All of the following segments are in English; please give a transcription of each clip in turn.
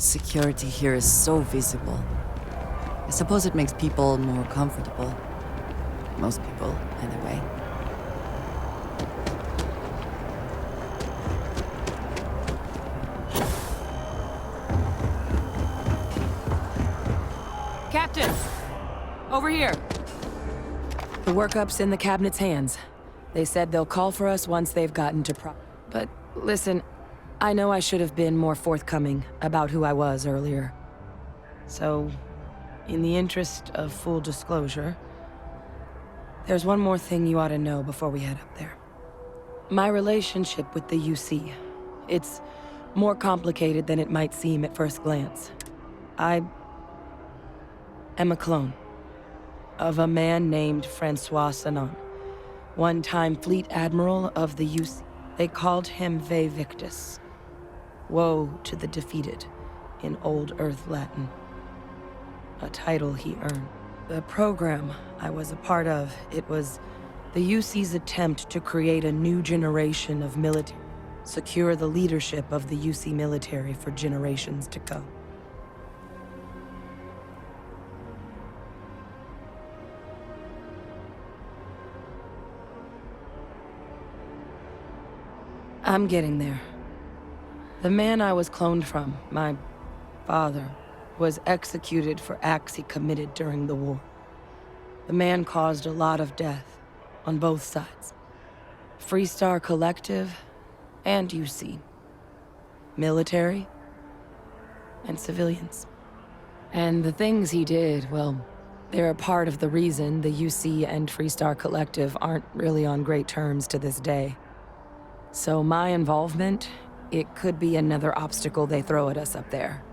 Security here is so visible. I suppose it makes people more comfortable. Most people, anyway. Captain! Over here! The workup's in the cabinet's hands. They said they'll call for us once they've gotten to But listen, I know I should have been more forthcoming about who I was earlier. So, in the interest of full disclosure, there's one more thing you ought to know before we head up there. My relationship with the UC. It's more complicated than it might seem at first glance. I am a clone of a man named Francois Sanon, one-time fleet admiral of the UC. They called him Ve Victus. Woe to the defeated, in Old Earth Latin. A title he earned. The program I was a part of, it was the UC's attempt to create a new generation of military, secure the leadership of the UC military for generations to come. I'm getting there. The man I was cloned from, my father, was executed for acts he committed during the war. The man caused a lot of death, on both sides. Freestar Collective and UC. Military and civilians. And the things he did, well, they're a part of the reason the UC and Freestar Collective aren't really on great terms to this day. So my involvement, it could be another obstacle they throw at us up there.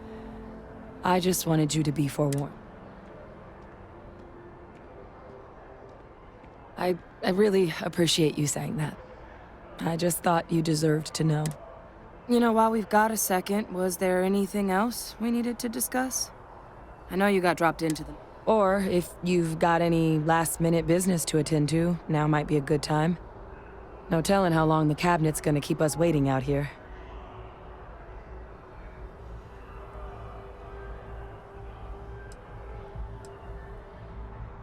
I just wanted you to be forewarned. I really appreciate you saying that. I just thought you deserved to know. You know, while we've got a second, was there anything else we needed to discuss? I know you got dropped into them. Or if you've got any last-minute business to attend to, now might be a good time. No telling how long the cabinet's gonna keep us waiting out here.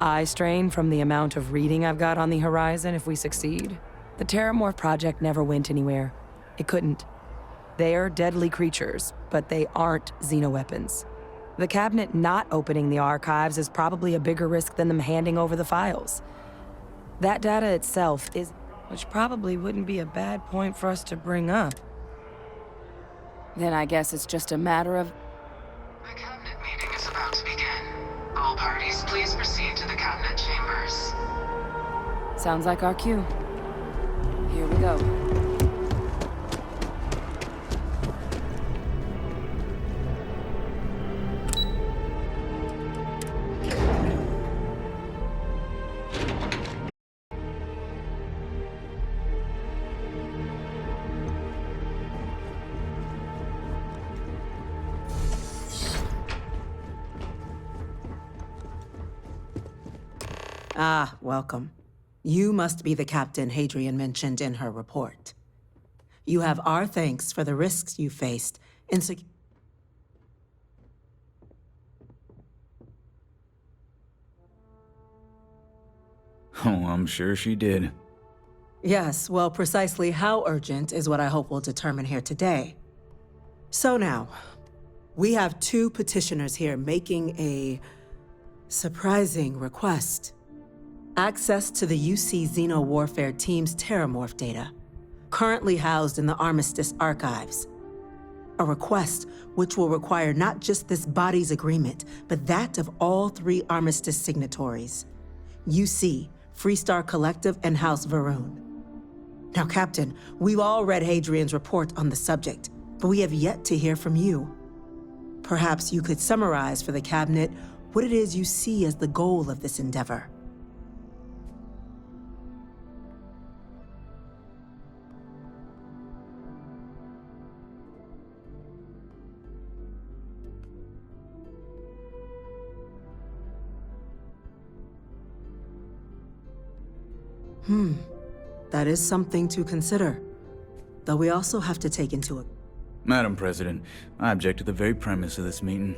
Eye strain from the amount of reading I've got on the horizon if we succeed. The Terramorph project never went anywhere. It couldn't. They're deadly creatures, but they aren't xenoweapons. The cabinet not opening the archives is probably a bigger risk than them handing over the files. That data itself is... which probably wouldn't be a bad point for us to bring up. Then I guess it's just a matter of... The cabinet meeting is about to begin. All parties, please proceed to the cabinet chambers. Sounds like our cue. Here we go. Ah, welcome. You must be the captain Hadrian mentioned in her report. You have our thanks for the risks you faced in Oh, I'm sure she did. Yes, well, precisely how urgent is what I hope we'll determine here today. So now, we have two petitioners here making a surprising request. Access to the UC Xeno Warfare Team's Terramorph data, currently housed in the Armistice archives. A request which will require not just this body's agreement, but that of all three Armistice signatories. UC, Freestar Collective, and House Varun. Now, Captain, we've all read Hadrian's report on the subject, but we have yet to hear from you. Perhaps you could summarize for the Cabinet what it is you see as the goal of this endeavor. That is something to consider. Though we also have to take into account. Madam President, I object to the very premise of this meeting.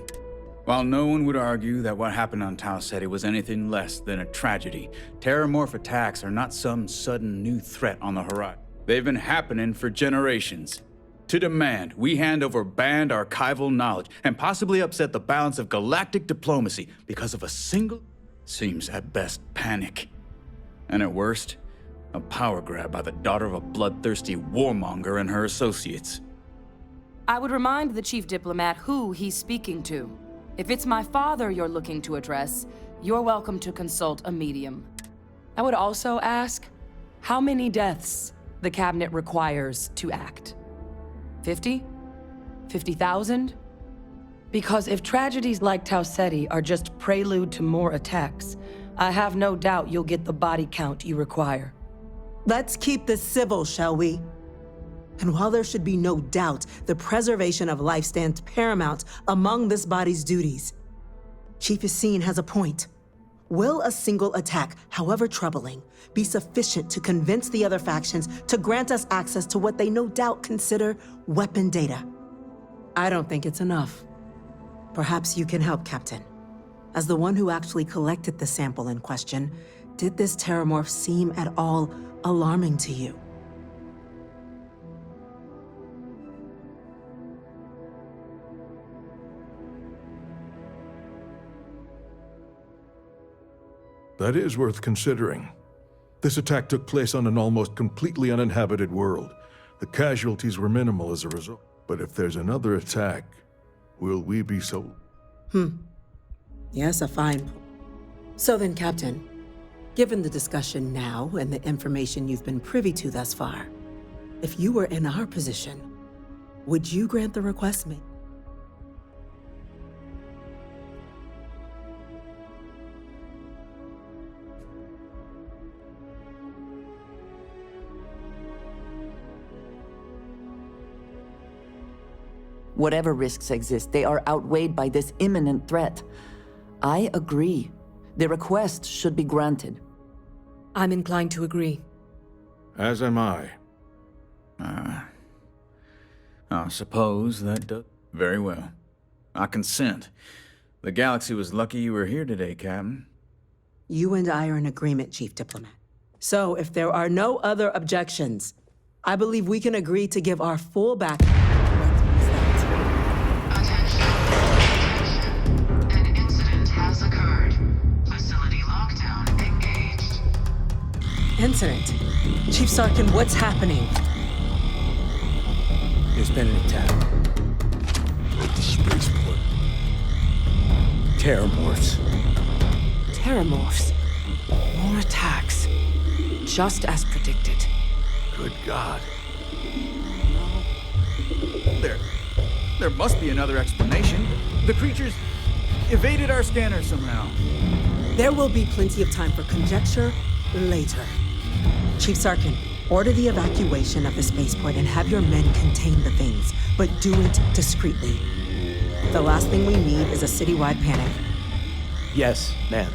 While no one would argue that what happened on Tau Ceti was anything less than a tragedy, terramorph attacks are not some sudden new threat on the horizon. They've been happening for generations. To demand we hand over banned archival knowledge and possibly upset the balance of galactic diplomacy because of a single seems at best panic. And at worst, a power grab by the daughter of a bloodthirsty warmonger and her associates. I would remind the chief diplomat who he's speaking to. If it's my father you're looking to address, you're welcome to consult a medium. I would also ask how many deaths the cabinet requires to act. 50? 50,000? Because if tragedies like Tau Ceti are just prelude to more attacks, I have no doubt you'll get the body count you require. Let's keep this civil, shall we? And while there should be no doubt the preservation of life stands paramount among this body's duties, Chief Yassine has a point. Will a single attack, however troubling, be sufficient to convince the other factions to grant us access to what they no doubt consider weapon data? I don't think it's enough. Perhaps you can help, Captain. As the one who actually collected the sample in question, did this terramorph seem at all alarming to you? That is worth considering. This attack took place on an almost completely uninhabited world. The casualties were minimal as a result. But if there's another attack, will we be so... Yes, a fine point. So then, Captain, given the discussion now and the information you've been privy to thus far, if you were in our position, would you grant the request made? Whatever risks exist, they are outweighed by this imminent threat. I agree. The request should be granted. I'm inclined to agree. As am I. I suppose that does... Very well. I consent. The galaxy was lucky you were here today, Captain. You and I are in agreement, Chief Diplomat. So if there are no other objections, I believe we can agree to give our full back... Attention. An incident has occurred. Facility lockdown engaged. Incident? Chief Sarkin, what's happening? There's been an attack. At the spaceport. Terramorphs. Terramorphs. More attacks. Just as predicted. Good God. There must be another explanation. The creatures evaded our scanner somehow. There will be plenty of time for conjecture later. Chief Sarkin, order the evacuation of the spaceport and have your men contain the things, but do it discreetly. The last thing we need is a citywide panic. Yes, ma'am.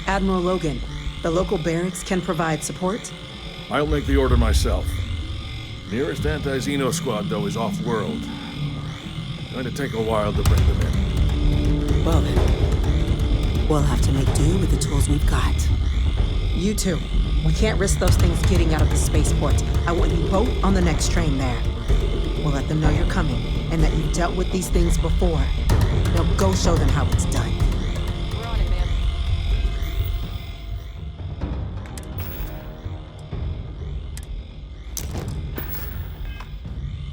Admiral Logan, the local barracks can provide support? I'll make the order myself. Nearest anti-Xeno squad, though, is off-world. Going to take a while to bring them in. Well then, we'll have to make do with the tools we've got. You two, we can't risk those things getting out of the spaceport. I want you both on the next train there. We'll let them know you're coming and that you've dealt with these things before. Now go show them how it's done. We're on it, man.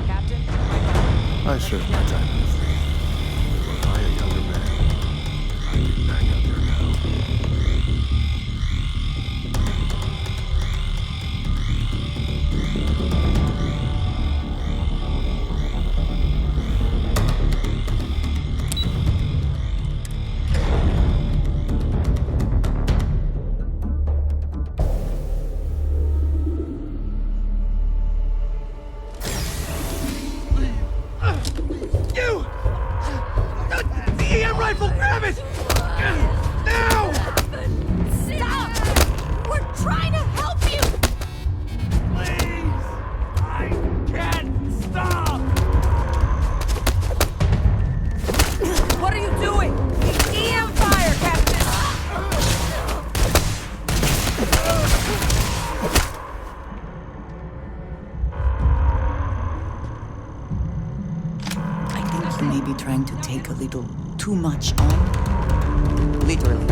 Captain? I served my time in the fleet. Were I a younger man, I'd be back out there now. You! be trying to take a little too much on. Literally.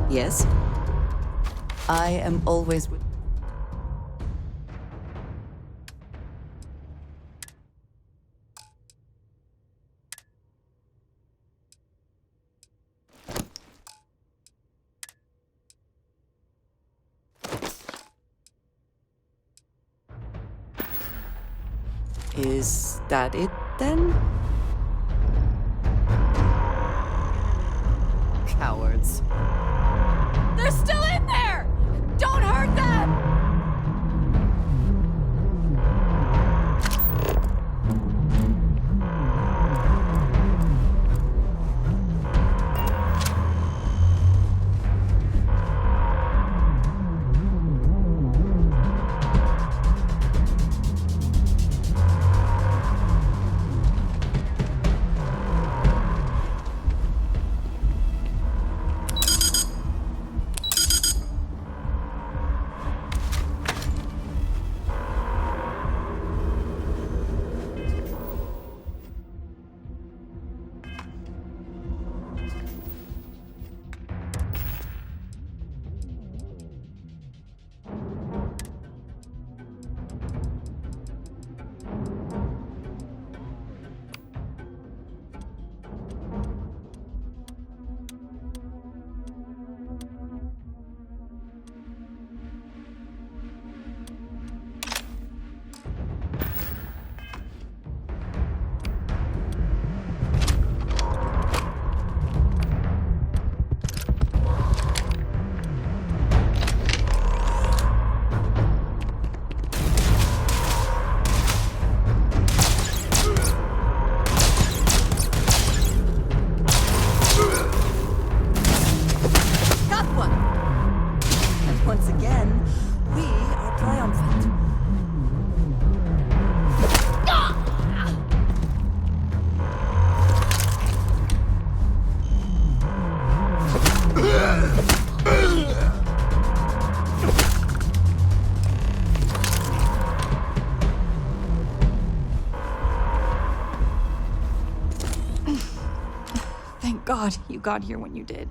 Yes? I am always with... Is that it, then? Cowards. They're still in there! Don't hurt them! God, you got here when you did.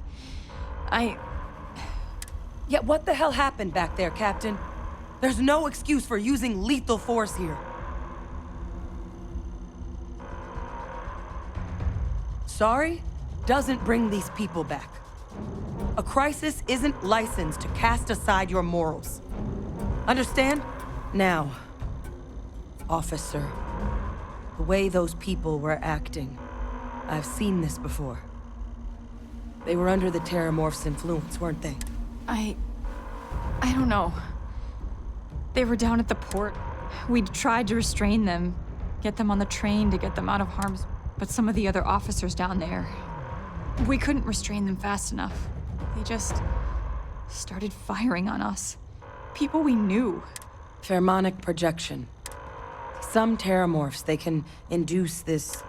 Yeah, what the hell happened back there, Captain? There's no excuse for using lethal force here. Sorry doesn't bring these people back. A crisis isn't licensed to cast aside your morals. Understand? Now, officer, the way those people were acting, I've seen this before. They were under the Terramorph's influence, weren't they? I don't know. They were down at the port. We'd tried to restrain them, get them on the train to get them out of harm's... But some of the other officers down there, we couldn't restrain them fast enough. They just started firing on us. People we knew. Pheromonic projection. Some Terramorphs, they can induce this...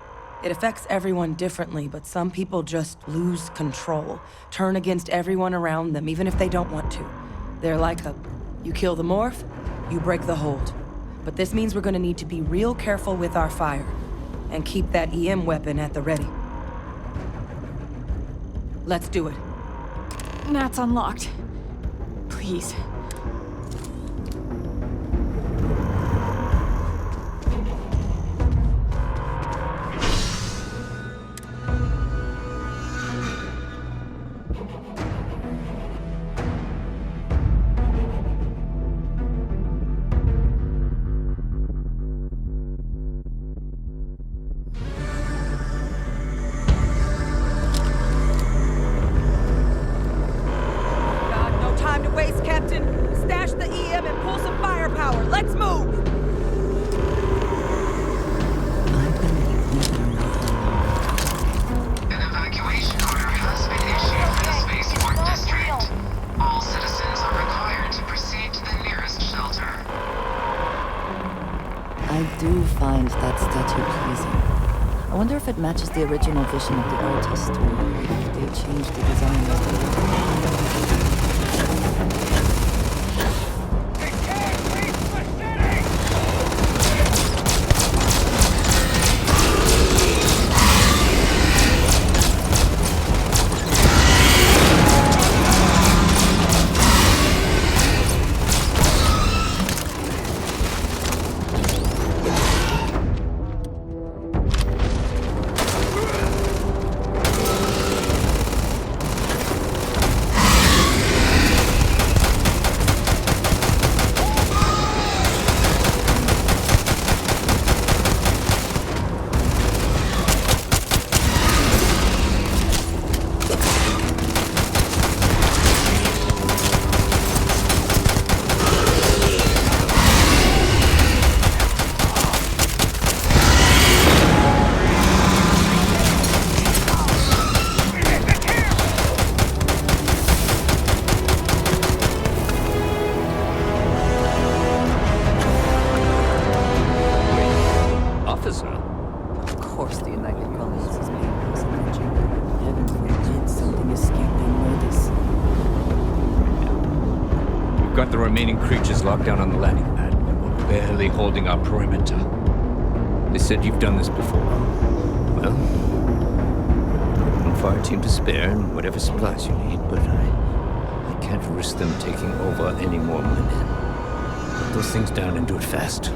It affects everyone differently, but some people just lose control. Turn against everyone around them, even if they don't want to. They're like you kill the morph, you break the hold. But this means we're gonna need to be real careful with our fire. And keep that EM weapon at the ready. Let's do it. That's unlocked. Please. do find that statue pleasing. I wonder if it matches the original vision of the artist, or if they changed the design later. Got the remaining creatures locked down on the landing pad, but we're barely holding our perimeter. They said you've done this before. Well, one fire team to spare and whatever supplies you need, but I can't risk them taking over any more of my men. Put those things down and do it fast.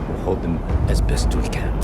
We'll hold them as best we can.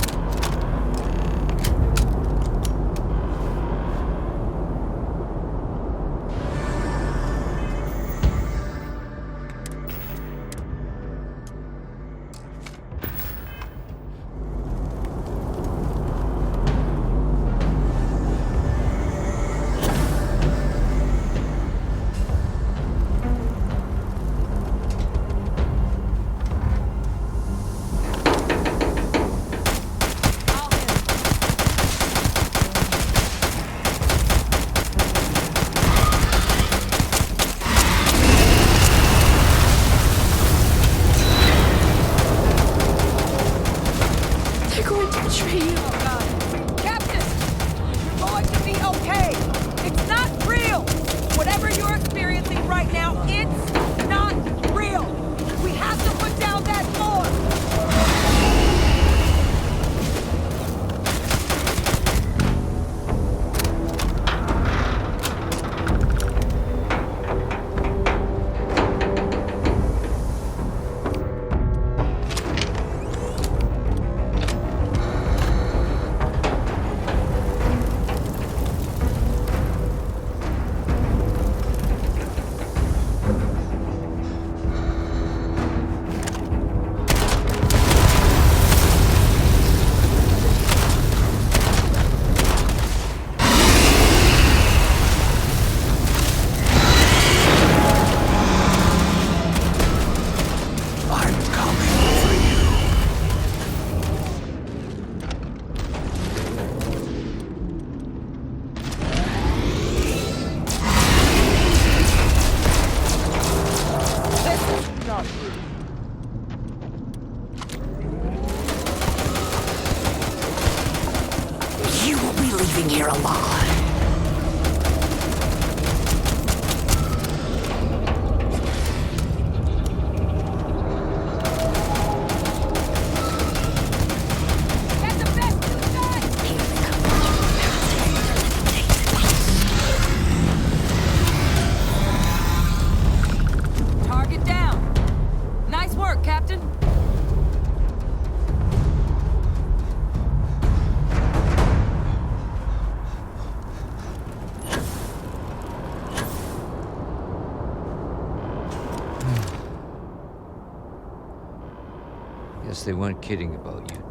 Guess they weren't kidding about you.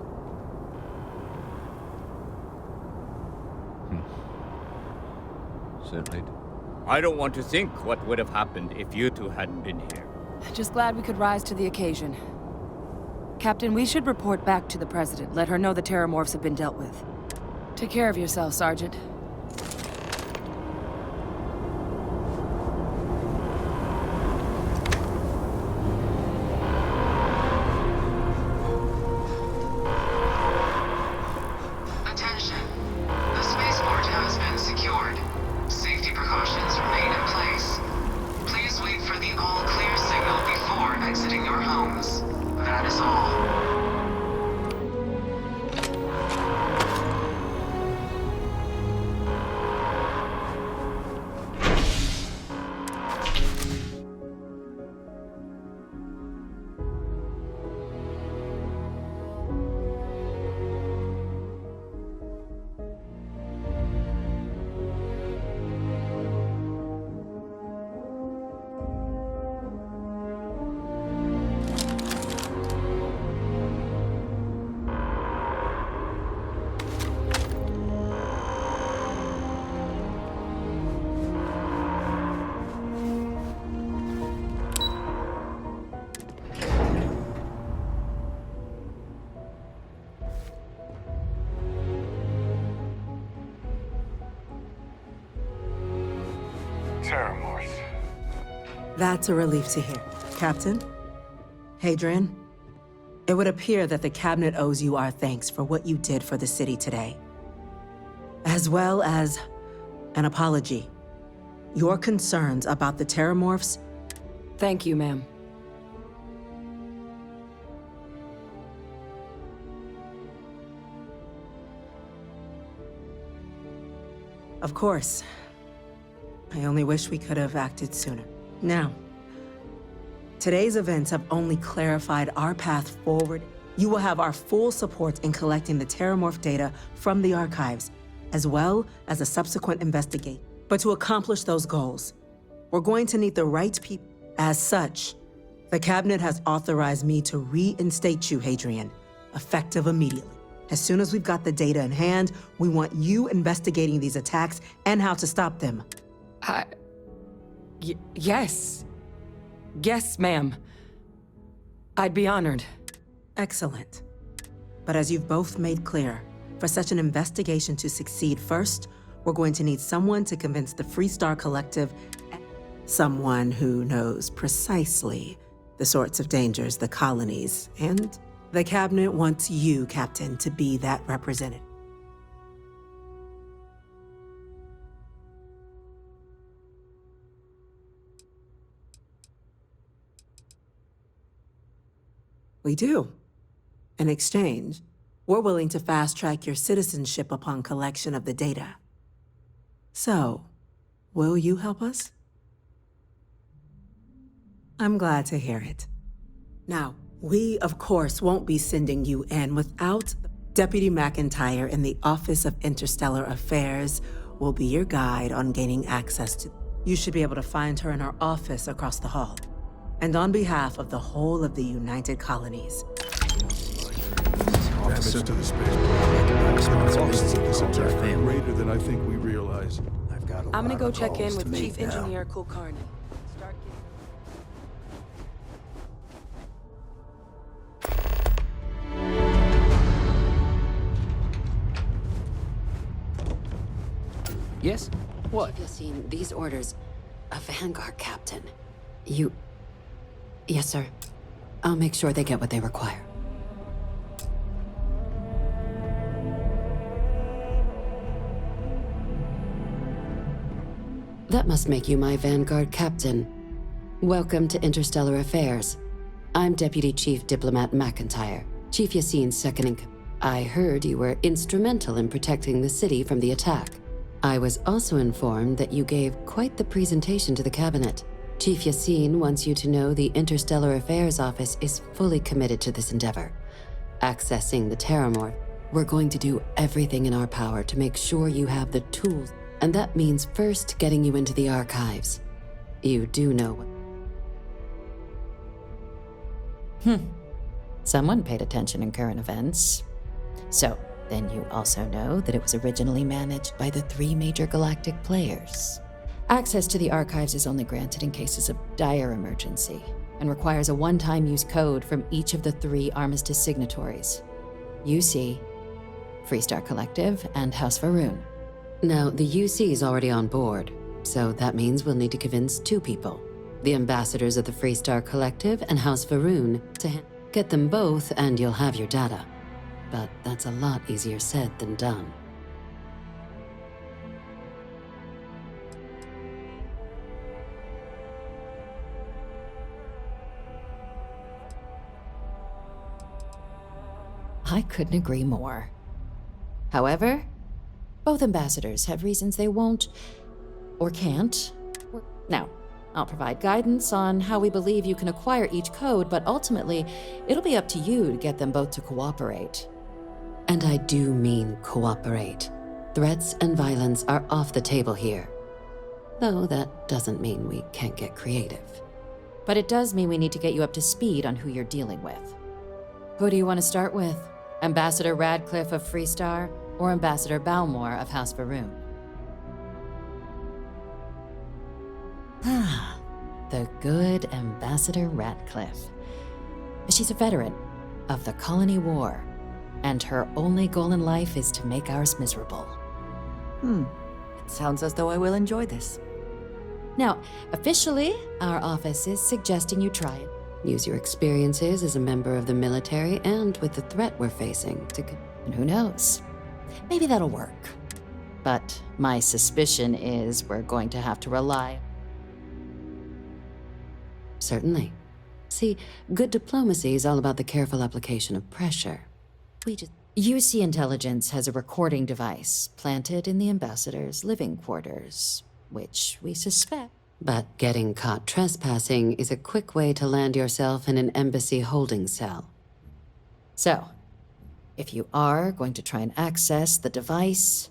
Certainly. I don't want to think what would have happened if you two hadn't been here. Just glad we could rise to the occasion. Captain, we should report back to the President. Let her know the Terramorphs have been dealt with. Take care of yourself, Sergeant. That's a relief to hear. Captain? Hadrian? It would appear that the Cabinet owes you our thanks for what you did for the city today, as well as an apology. Your concerns about the Terramorphs. Thank you, ma'am. Of course. I only wish we could have acted sooner. Now, today's events have only clarified our path forward. You will have our full support in collecting the Terramorph data from the archives, as well as a subsequent investigation. But to accomplish those goals, we're going to need the right people. As such, the Cabinet has authorized me to reinstate you, Hadrian, effective immediately. As soon as we've got the data in hand, we want you investigating these attacks and how to stop them. Yes. Yes, ma'am. I'd be honored. Excellent. But as you've both made clear, for such an investigation to succeed first, we're going to need someone to convince the Freestar Collective, someone who knows precisely the sorts of dangers the colonies and the Cabinet wants you, Captain, to be that representative. We do. In exchange, we're willing to fast-track your citizenship upon collection of the data. So, will you help us? I'm glad to hear it. Now, we, of course, won't be sending you in without Deputy McIntyre in the Office of Interstellar Affairs will be your guide on gaining access to. You should be able to find her in her office across the hall. And on behalf of the whole of the United Colonies. Damage to the space. Responsibility for this attack are greater than I think we realize. I'm gonna go check in with Chief Engineer Kulkarni. Yes? What? Have you seen these orders? A Vanguard captain. Yes, sir. I'll make sure they get what they require. That must make you my Vanguard captain. Welcome to Interstellar Affairs. I'm Deputy Chief Diplomat McIntyre, Chief Yassine's second in command. I heard you were instrumental in protecting the city from the attack. I was also informed that you gave quite the presentation to the Cabinet. Chief Yassine wants you to know the Interstellar Affairs Office is fully committed to this endeavor. Accessing the Terramorph, we're going to do everything in our power to make sure you have the tools, and that means first getting you into the archives. You do know what... Someone paid attention in current events. So, then you also know that it was originally managed by the 3 major galactic players. Access to the archives is only granted in cases of dire emergency, and requires a one-time use code from each of the 3 armistice signatories. UC, Freestar Collective, and House Varun. Now, the UC is already on board, so that means we'll need to convince 2 people. The ambassadors of the Freestar Collective and House Varun to get them both and you'll have your data. But that's a lot easier said than done. I couldn't agree more. However, both ambassadors have reasons they won't, or can't. Now, I'll provide guidance on how we believe you can acquire each code, but ultimately, it'll be up to you to get them both to cooperate. And I do mean cooperate. Threats and violence are off the table here. Though that doesn't mean we can't get creative. But it does mean we need to get you up to speed on who you're dealing with. Who do you want to start with? Ambassador Radcliffe of Freestar, or Ambassador Balmore of House Varun? The good Ambassador Radcliffe. She's a veteran of the Colony War, and her only goal in life is to make ours miserable. It sounds as though I will enjoy this. Now, officially, our office is suggesting you try it. Use your experiences as a member of the military and with the threat we're facing to... And who knows? Maybe that'll work. But my suspicion is we're going to have to rely... Certainly. See, good diplomacy is all about the careful application of pressure. We just... UC Intelligence has a recording device planted in the ambassador's living quarters, which we suspect. But getting caught trespassing is a quick way to land yourself in an embassy holding cell. So, if you are going to try and access the device...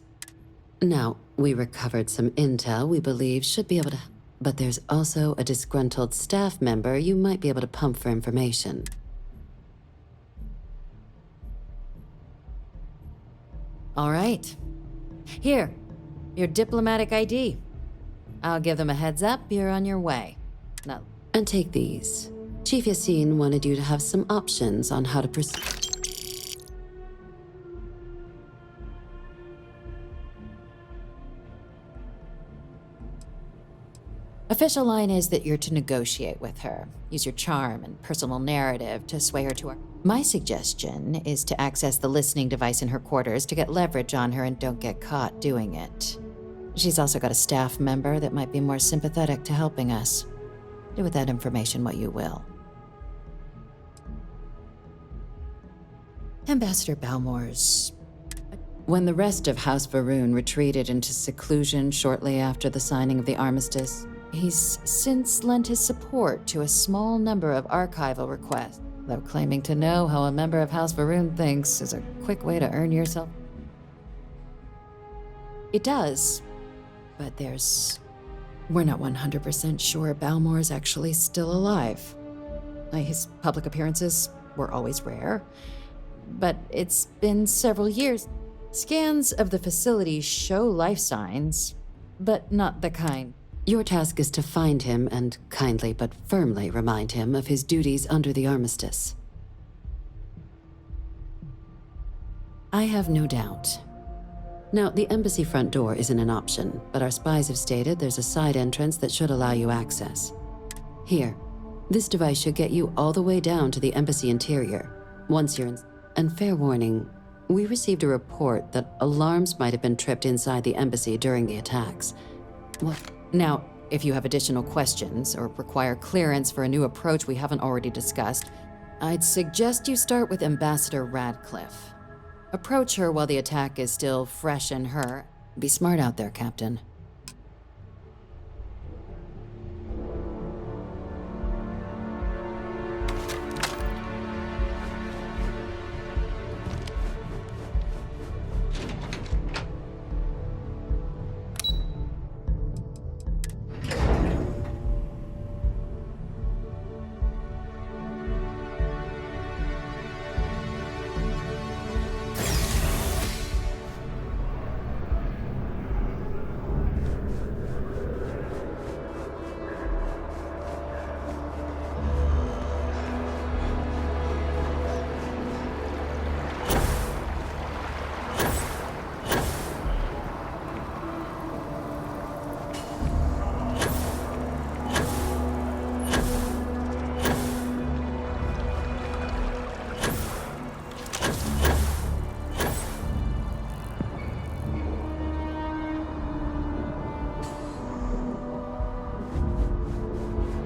Now, we recovered some intel we believe should be able to... But there's also a disgruntled staff member you might be able to pump for information. All right. Here, your diplomatic ID. I'll give them a heads up, you're on your way. No. And take these. Chief Yassine wanted you to have some options on how to proceed. Official line is that you're to negotiate with her. Use your charm and personal narrative to sway her to her. My suggestion is to access the listening device in her quarters to get leverage on her and don't get caught doing it. She's also got a staff member that might be more sympathetic to helping us. Do with that information what you will. Ambassador Balmore's... When the rest of House Varun retreated into seclusion shortly after the signing of the armistice, he's since lent his support to a small number of archival requests, though claiming to know how a member of House Varun thinks is a quick way to earn yourself. It does, but we're not 100% sure Balmore's actually still alive. His public appearances were always rare, but it's been several years. Scans of the facility show life signs, but not the kind. Your task is to find him and kindly but firmly remind him of his duties under the armistice. I have no doubt. Now, the embassy front door isn't an option, but our spies have stated there's a side entrance that should allow you access. Here, this device should get you all the way down to the embassy interior. Once you're in... And fair warning, we received a report that alarms might have been tripped inside the embassy during the attacks. What? Now, if you have additional questions or require clearance for a new approach we haven't already discussed, I'd suggest you start with Ambassador Radcliffe. Approach her while the attack is still fresh in her. Be smart out there, Captain.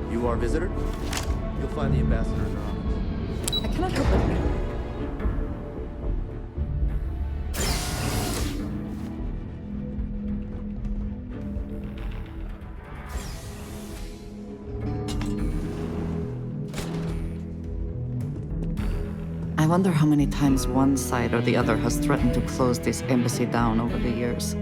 You are a visitor? You'll find the ambassador's office. I cannot help but... I wonder how many times one side or the other has threatened to close this embassy down over the years.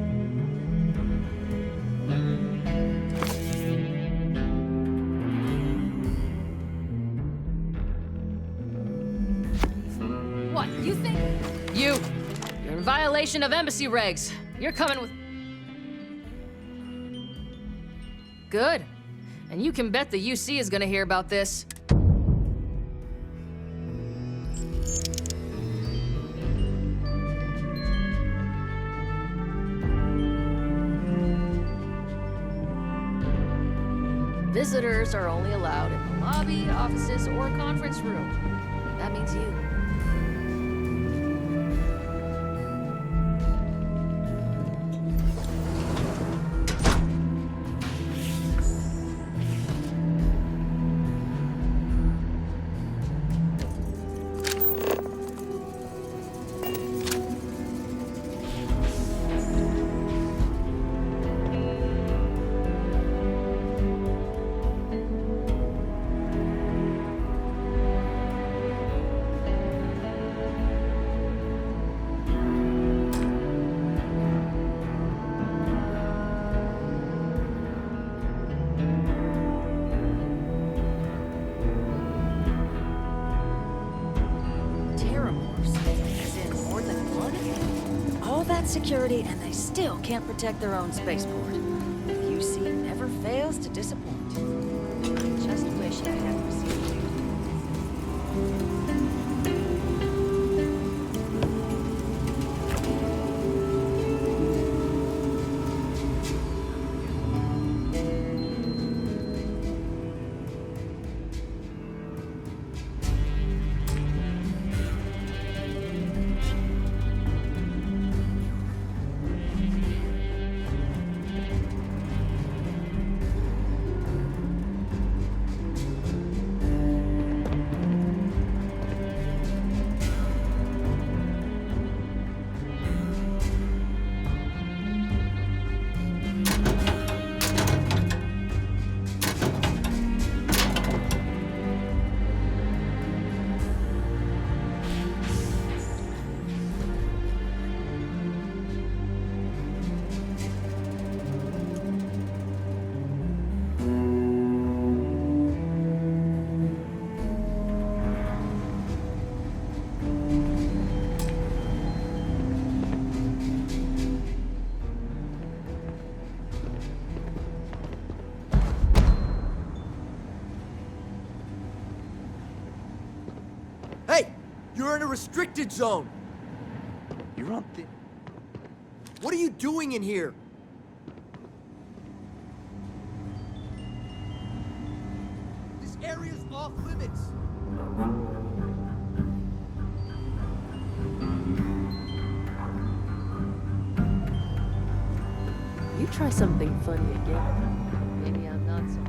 What, you think? You're in violation of embassy regs. You're coming with... Good. And you can bet the UC is gonna hear about this. Visitors are only allowed in the lobby, offices, or conference room. That means you. Security, and they still can't protect their own spaceport. The UC never fails to disappoint. Just wish I had received you. You're in a restricted zone! You're on the... What are you doing in here? This area's off limits! You try something funny again. Maybe I'm not so.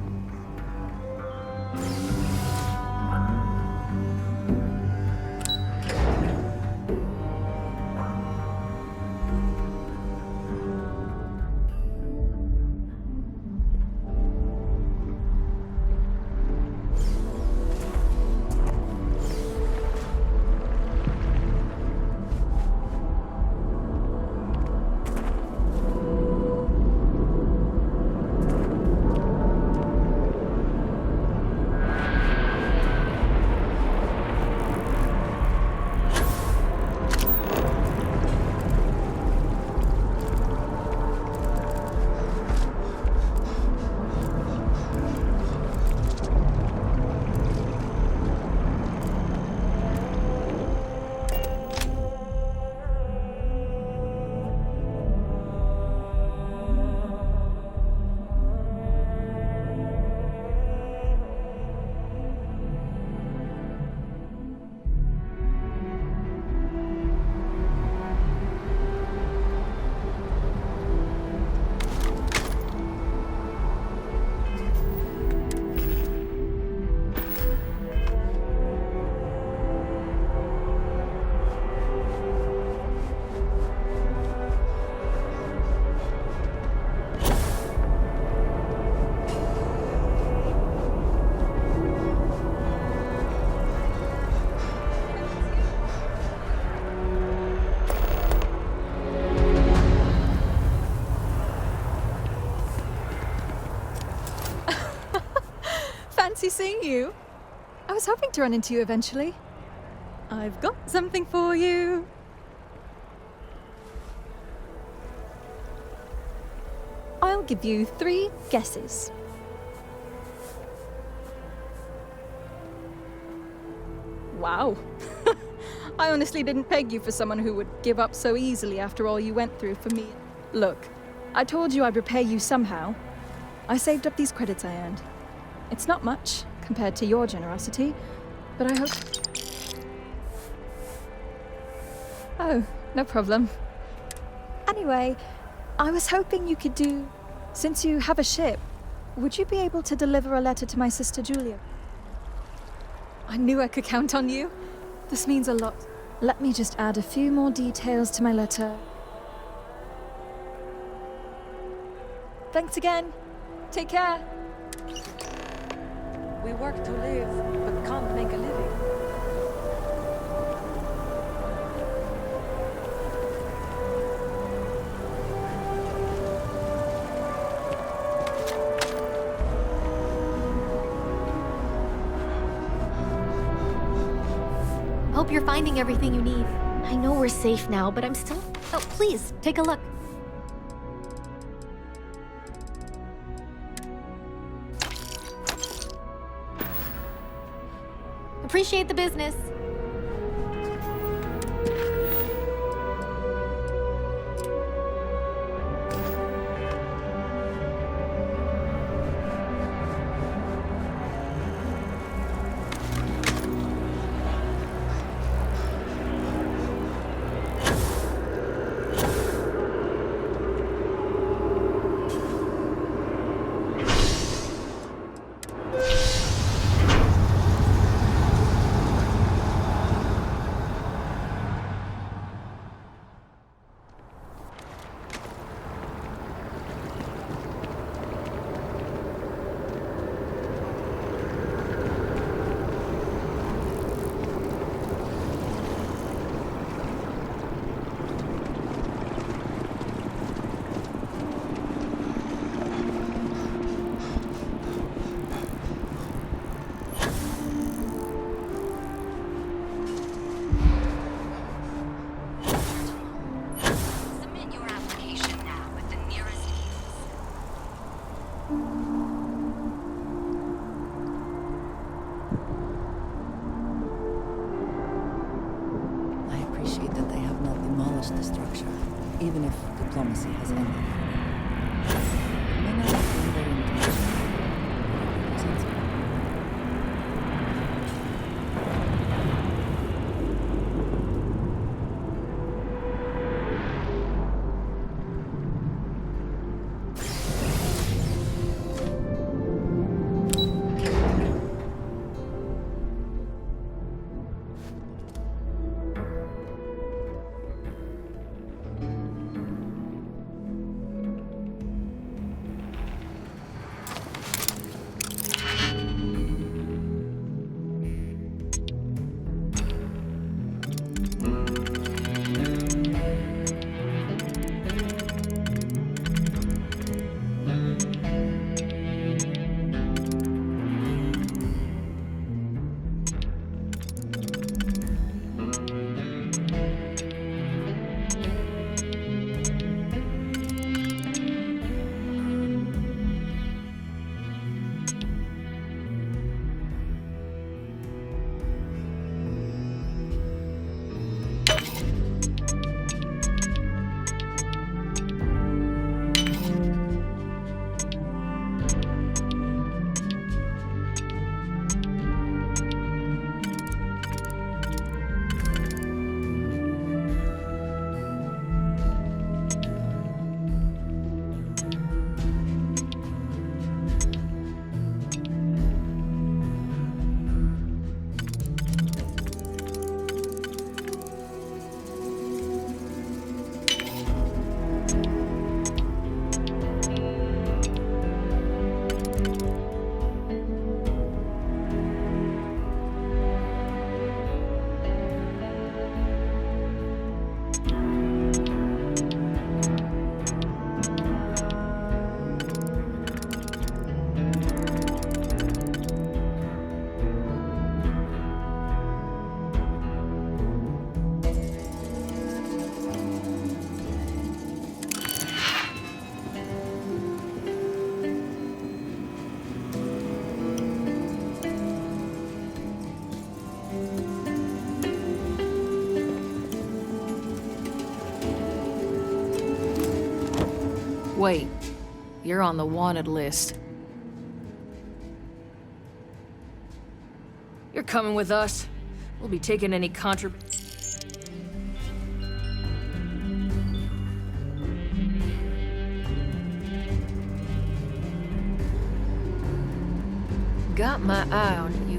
Fancy seeing you. I was hoping to run into you eventually. I've got something for you. I'll give you 3 guesses. Wow. I honestly didn't peg you for someone who would give up so easily after all you went through for me. Look, I told you I'd repay you somehow. I saved up these credits I earned. It's not much compared to your generosity, but I hope... Oh, no problem. Anyway, I was hoping you could do... Since you have a ship, would you be able to deliver a letter to my sister Julia? I knew I could count on you. This means a lot. Let me just add a few more details to my letter. Thanks again. Take care. We work to live, but can't make a living. Hope you're finding everything you need. I know we're safe now, but I'm still... Oh, please, take a look. Appreciate the business. The structure, even if diplomacy has ended. May not have been their intention. Sensible. Wait, you're on the wanted list. You're coming with us. We'll be taking any Got my eye on you.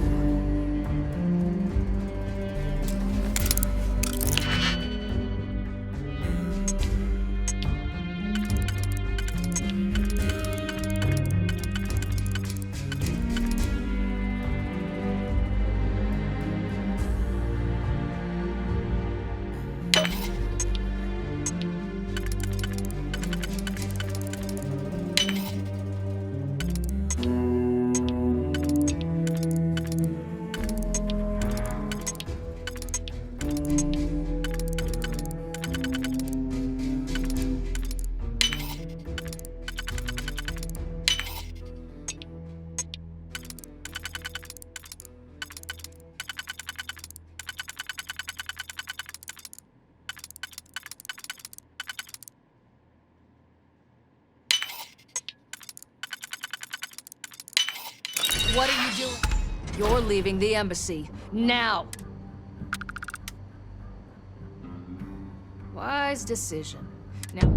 What are you doing? You're leaving the embassy. Now! Wise decision. Now...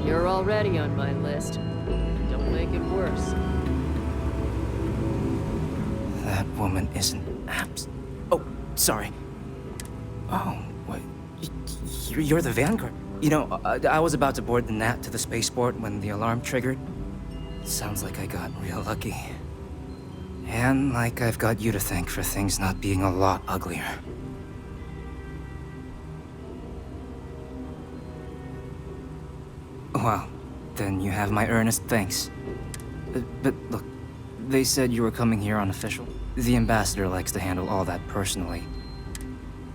You're already on my list. Don't make it worse. That woman isn't Oh, sorry. Oh, what? You're the Vanguard. You know, I was about to board the Nat to the spaceport when the alarm triggered. Sounds like I got real lucky. And like I've got you to thank for things not being a lot uglier. Well, then you have my earnest thanks. But look, they said you were coming here unofficial. The ambassador likes to handle all that personally.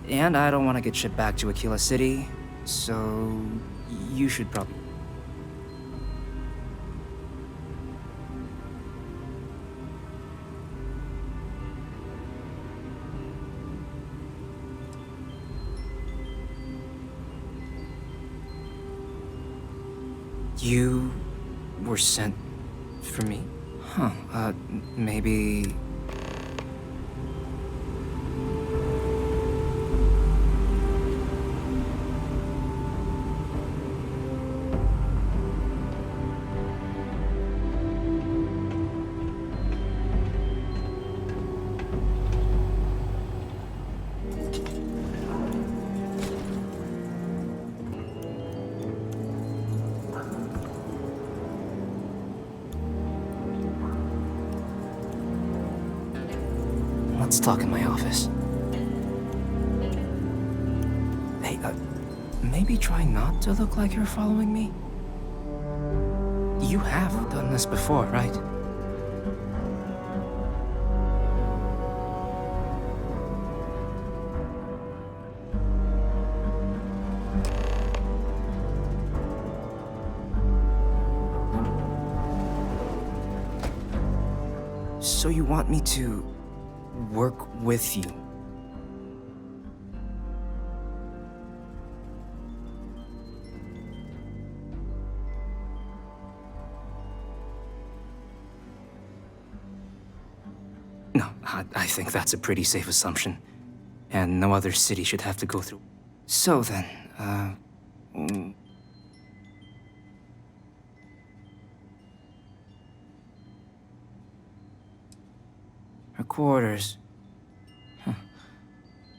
And I don't want to get shipped back to Aquila City, so you should probably... You were sent for me? Huh, maybe... Let's talk in my office. Hey, maybe try not to look like you're following me? You have done this before, right? So you want me to work with you? No, I think that's a pretty safe assumption. And no other city should have to go through. So then, her quarters. Huh.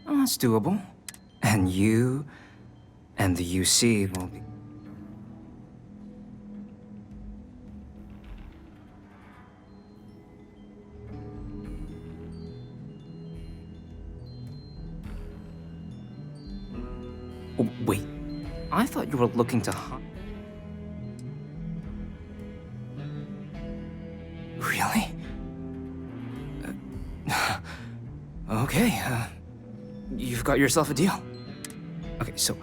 Oh, that's doable. And you and the UC will be... Wait, I thought you were looking to hunt. Really? Okay, you've got yourself a deal. Okay, so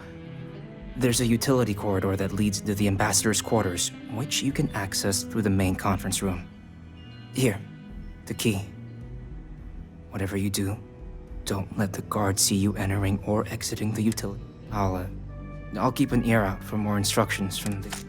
there's a utility corridor that leads to the ambassador's quarters, which you can access through the main conference room. Here, the key. Whatever you do, don't let the guards see you entering or exiting the utility. I'll keep an ear out for more instructions from the...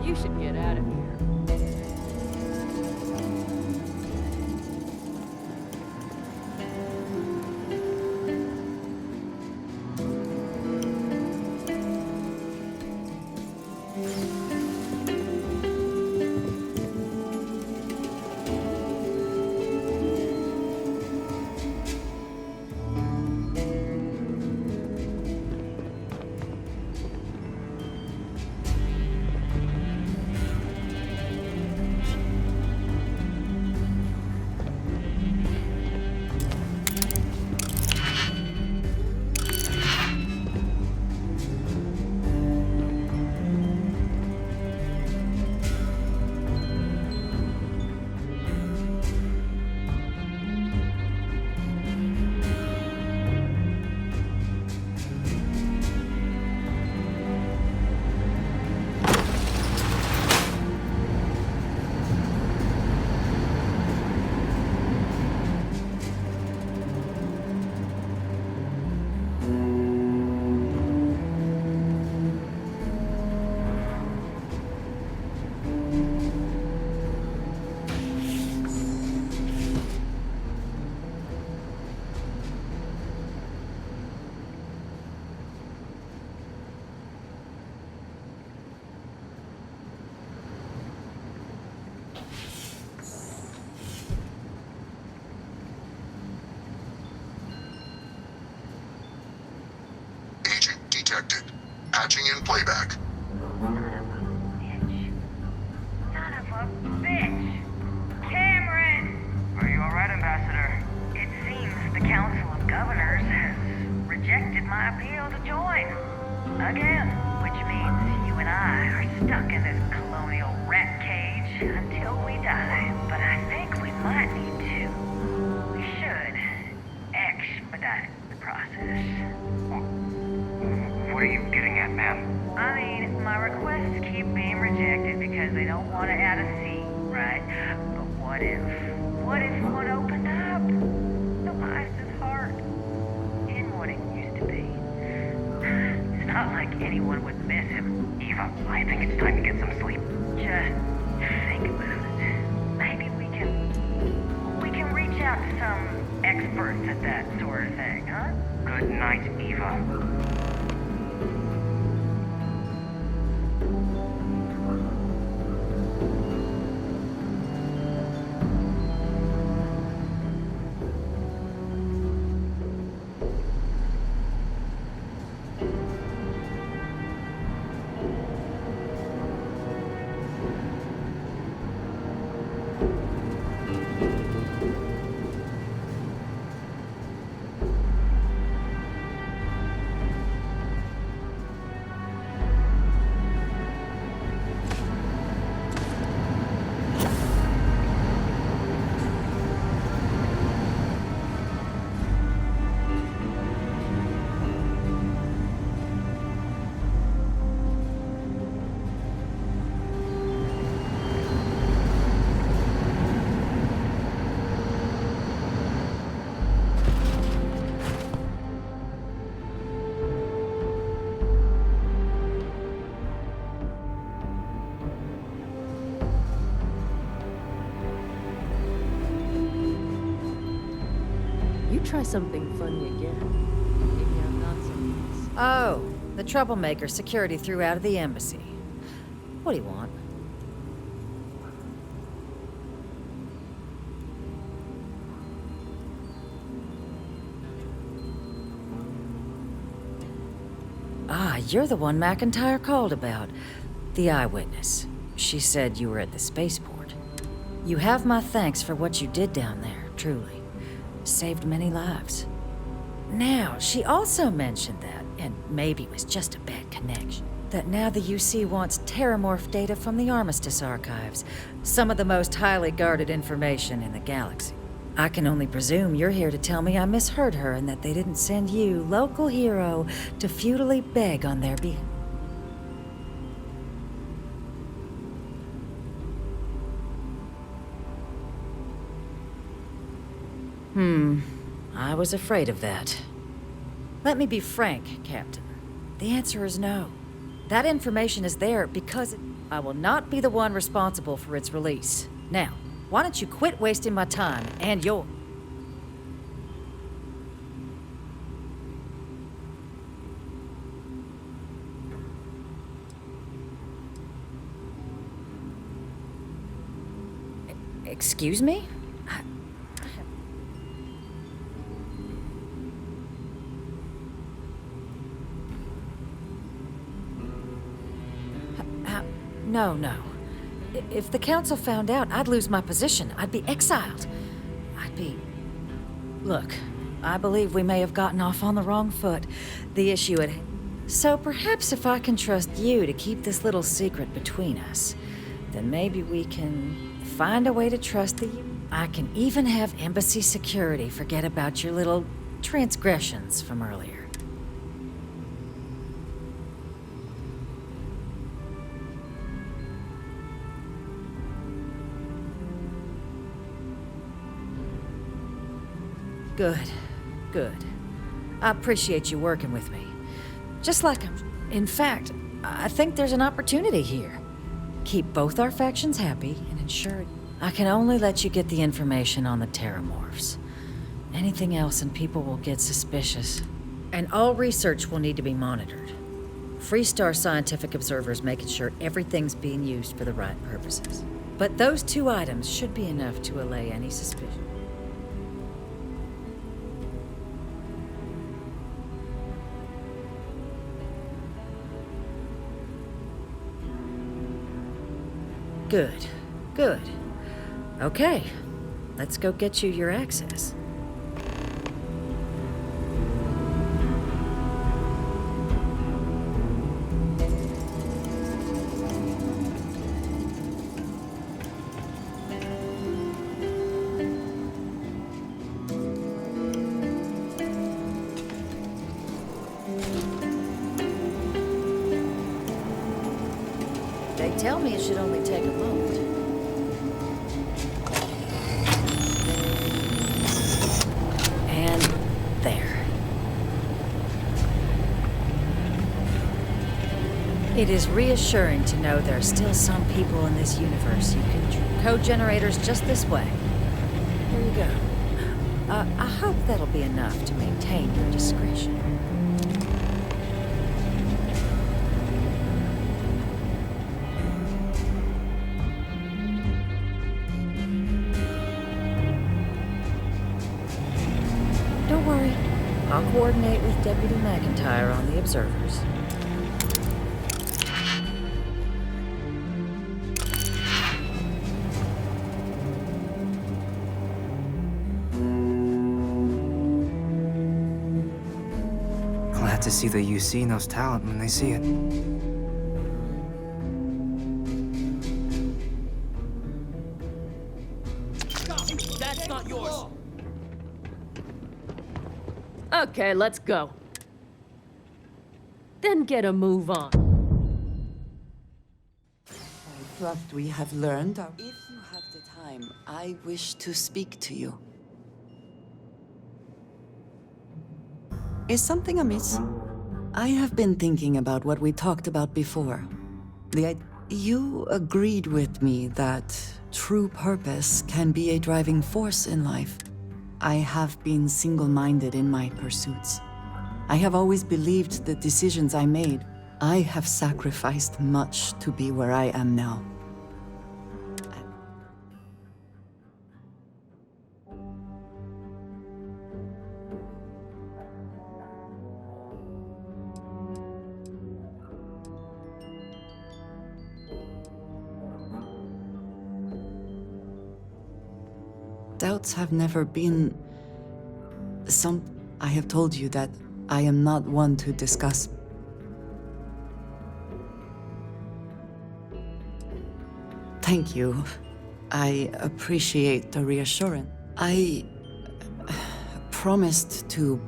You should get out of here. Detected. Patching in playback. Son of a bitch! Cameron! Are you alright, Ambassador? It seems the Council of Governors has rejected my appeal to join. Again. Which means you and I are stuck in this colonial rat cage until we die. But I think we might need to. We should expedite the process. What are you getting at, ma'am? I mean, my requests keep being rejected because they don't want to add a seat, right? But what if one opened up? The life is hard. In what it used to be. It's not like anyone would miss him. Eva, I think it's time to get some sleep. Just think about it. Maybe we can reach out to some experts at that sort of thing, huh? Good night, Eva. Try something funny again. Maybe I'm not so nice. Oh, the troublemaker security threw out of the embassy. What do you want? Ah, you're the one McIntyre called about. The eyewitness. She said you were at the spaceport. You have my thanks for what you did down there, truly. Saved many lives. Now, she also mentioned that, and maybe it was just a bad connection, that now the UC wants terramorph data from the Armistice archives, some of the most highly guarded information in the galaxy. I can only presume you're here to tell me I misheard her and that they didn't send you, local hero, to futilely beg on their behalf. I was afraid of that. Let me be frank, Captain. The answer is no. That information is there because I will not be the one responsible for its release. Now, why don't you quit wasting my time and yours? Excuse me? No. If the council found out, I'd lose my position. I'd be exiled. Look, I believe we may have gotten off on the wrong foot. The issue at hand. So perhaps if I can trust you to keep this little secret between us, then maybe we can find a way to trust the... I can even have embassy security forget about your little transgressions from earlier. Good. I appreciate you working with me. Just like in fact, I think there's an opportunity here. Keep both our factions happy and ensure I can only let you get the information on the terramorphs. Anything else and people will get suspicious. And all research will need to be monitored. Freestar scientific observers making sure everything's being used for the right purposes. But those two items should be enough to allay any suspicion. Good. Okay, let's go get you your access. They tell me it should only take a moment. And there. It is reassuring to know there are still some people in this universe who can code generators just this way. Here you go. I hope that'll be enough to maintain your discretion. Don't worry. I'll coordinate with Deputy McIntyre on the observers. Glad to see the UC knows talent when they see it. That's not yours. Okay, let's go. Then get a move on. I trust we have learned our... If you have the time, I wish to speak to you. Is something amiss? I have been thinking about what we talked about before. You agreed with me that true purpose can be a driving force in life. I have been single-minded in my pursuits. I have always believed the decisions I made. I have sacrificed much to be where I am now. Doubts have never been I have told you that I am not one to discuss. Thank you. I appreciate the reassurance. I promised to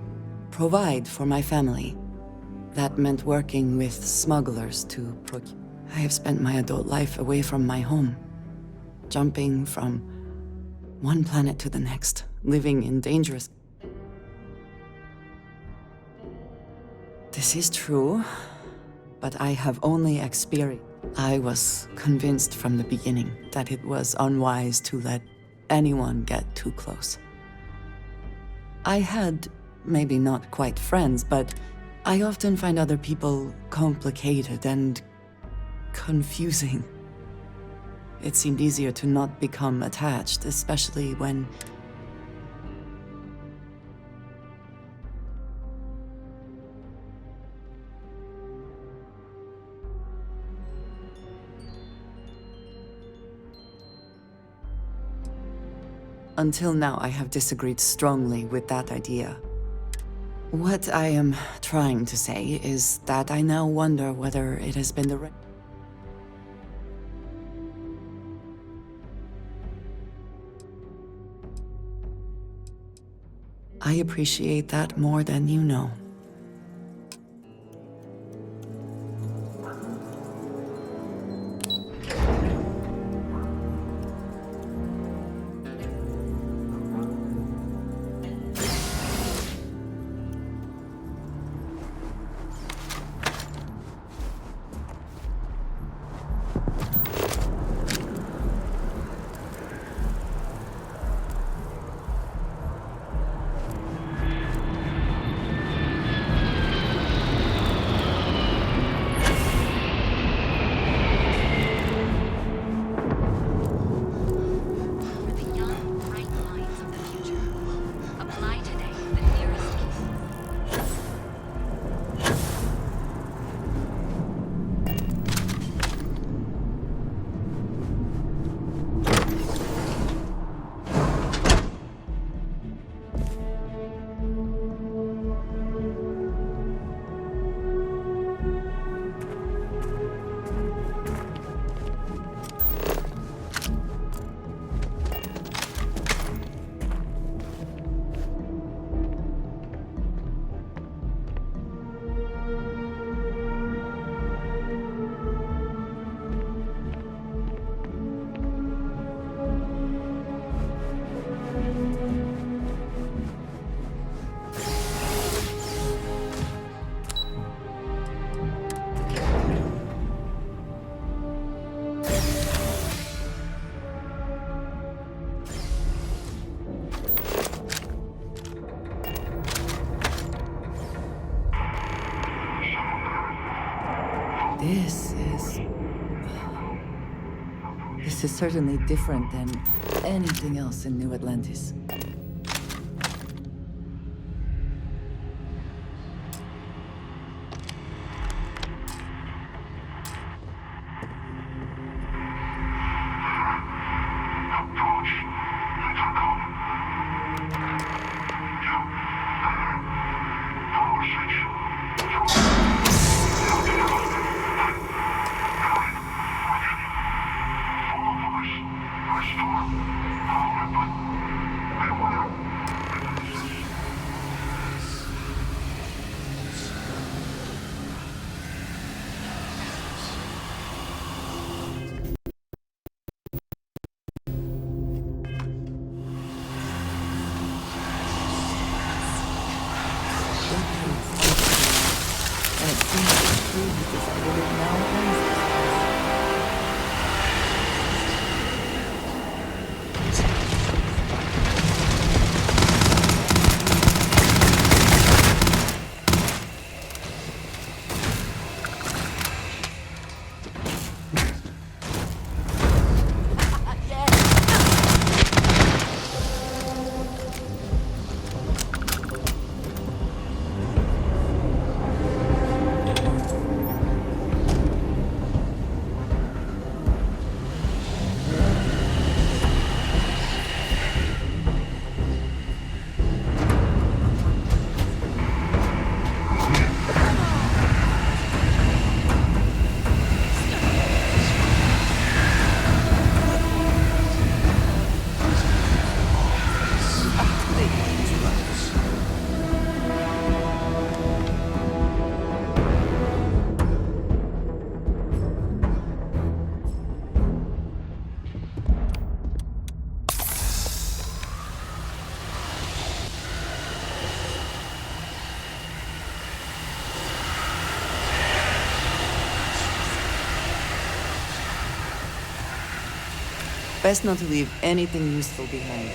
provide for my family. That meant working with smugglers to procure. I have spent my adult life away from my home, jumping from one planet to the next, living in dangerous... This is true, but I have only experienced. I was convinced from the beginning that it was unwise to let anyone get too close. I had, maybe not quite friends, but I often find other people complicated and confusing. It seemed easier to not become attached, especially when... Until now, I have disagreed strongly with that idea. What I am trying to say is that I now wonder whether it has been the right... I appreciate that more than you know. This is certainly different than anything else in New Atlantis. Best not to leave anything useful behind.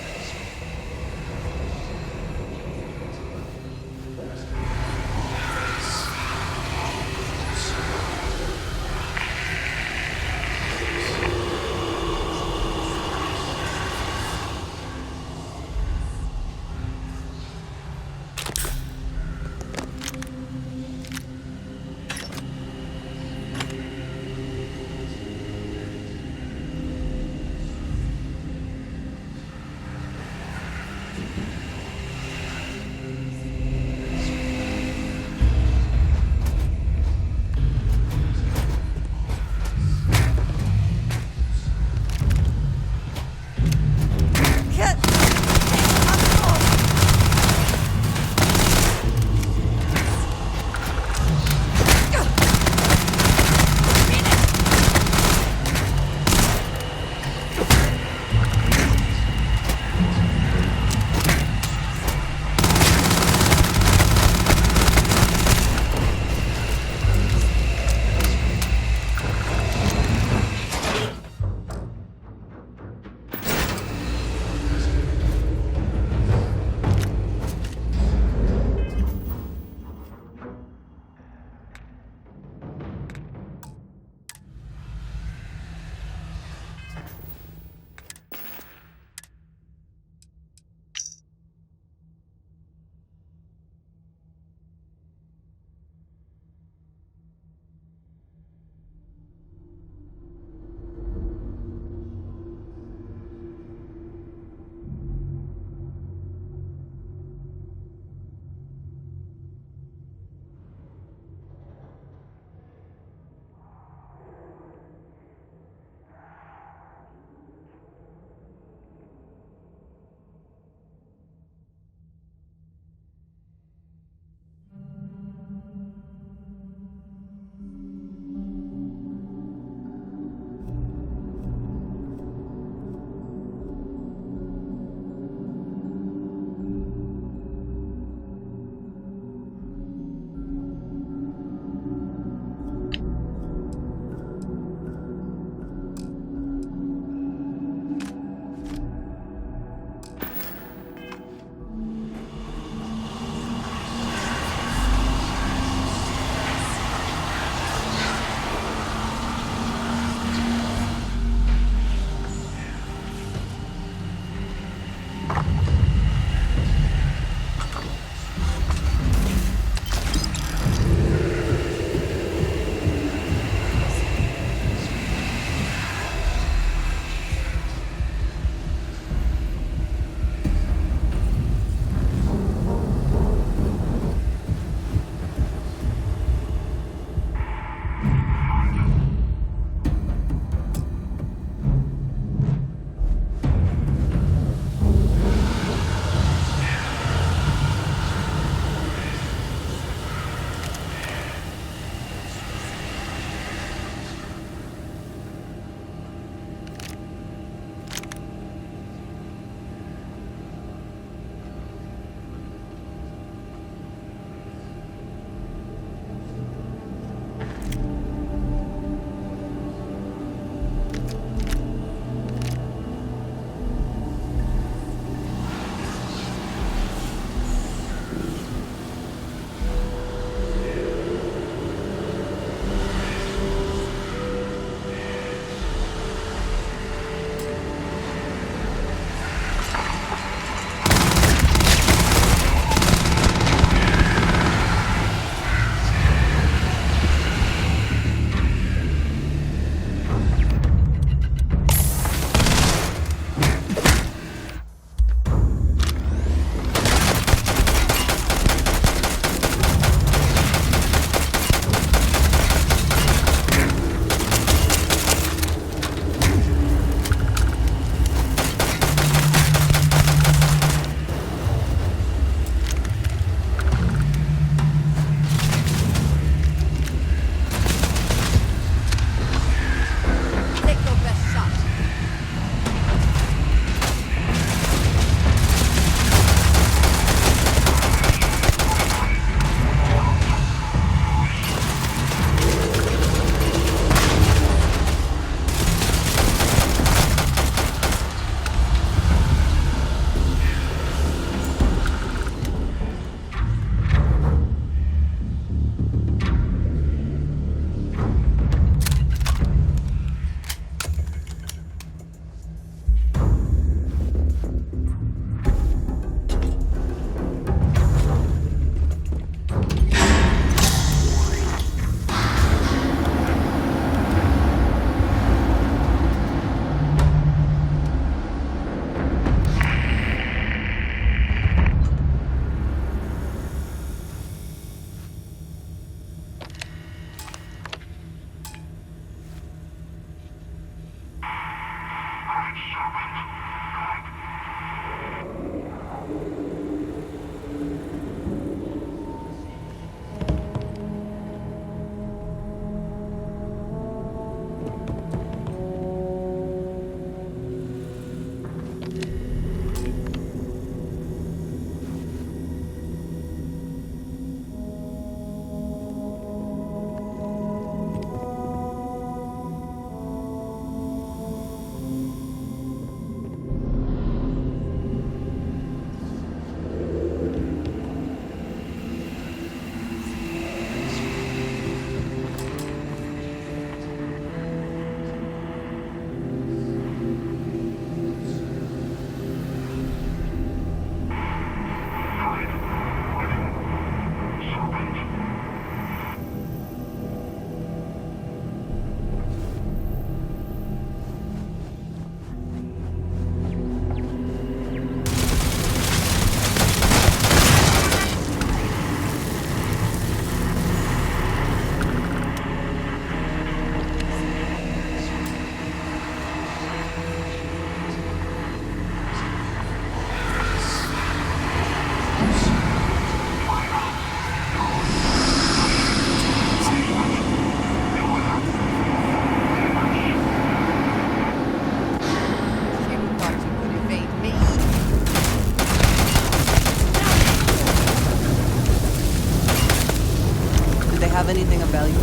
Have anything of value?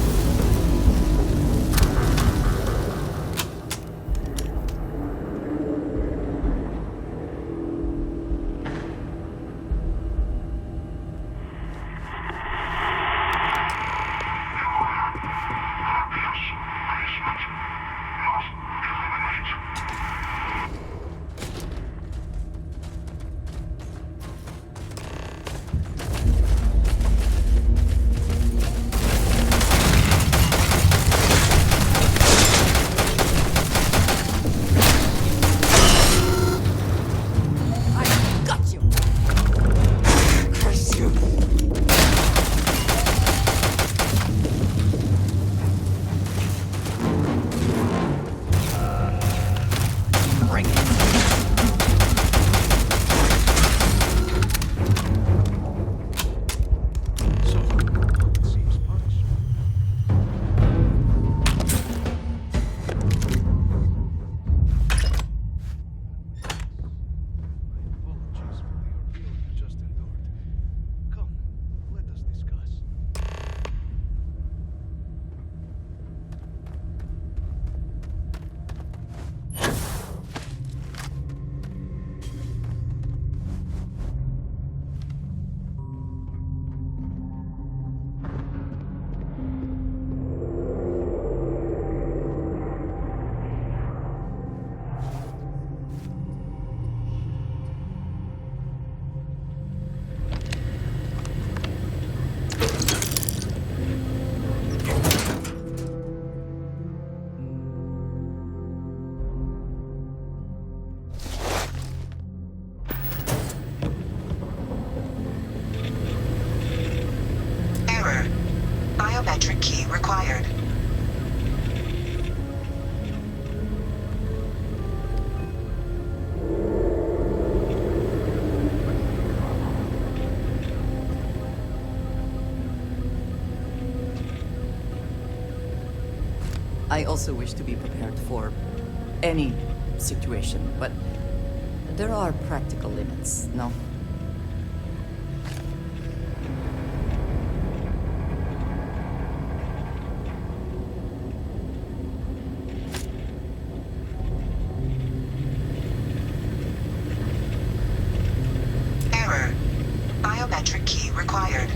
Biometric key required. I also wish to be prepared for any situation, but there are practical limits, no? Error. Biometric key required.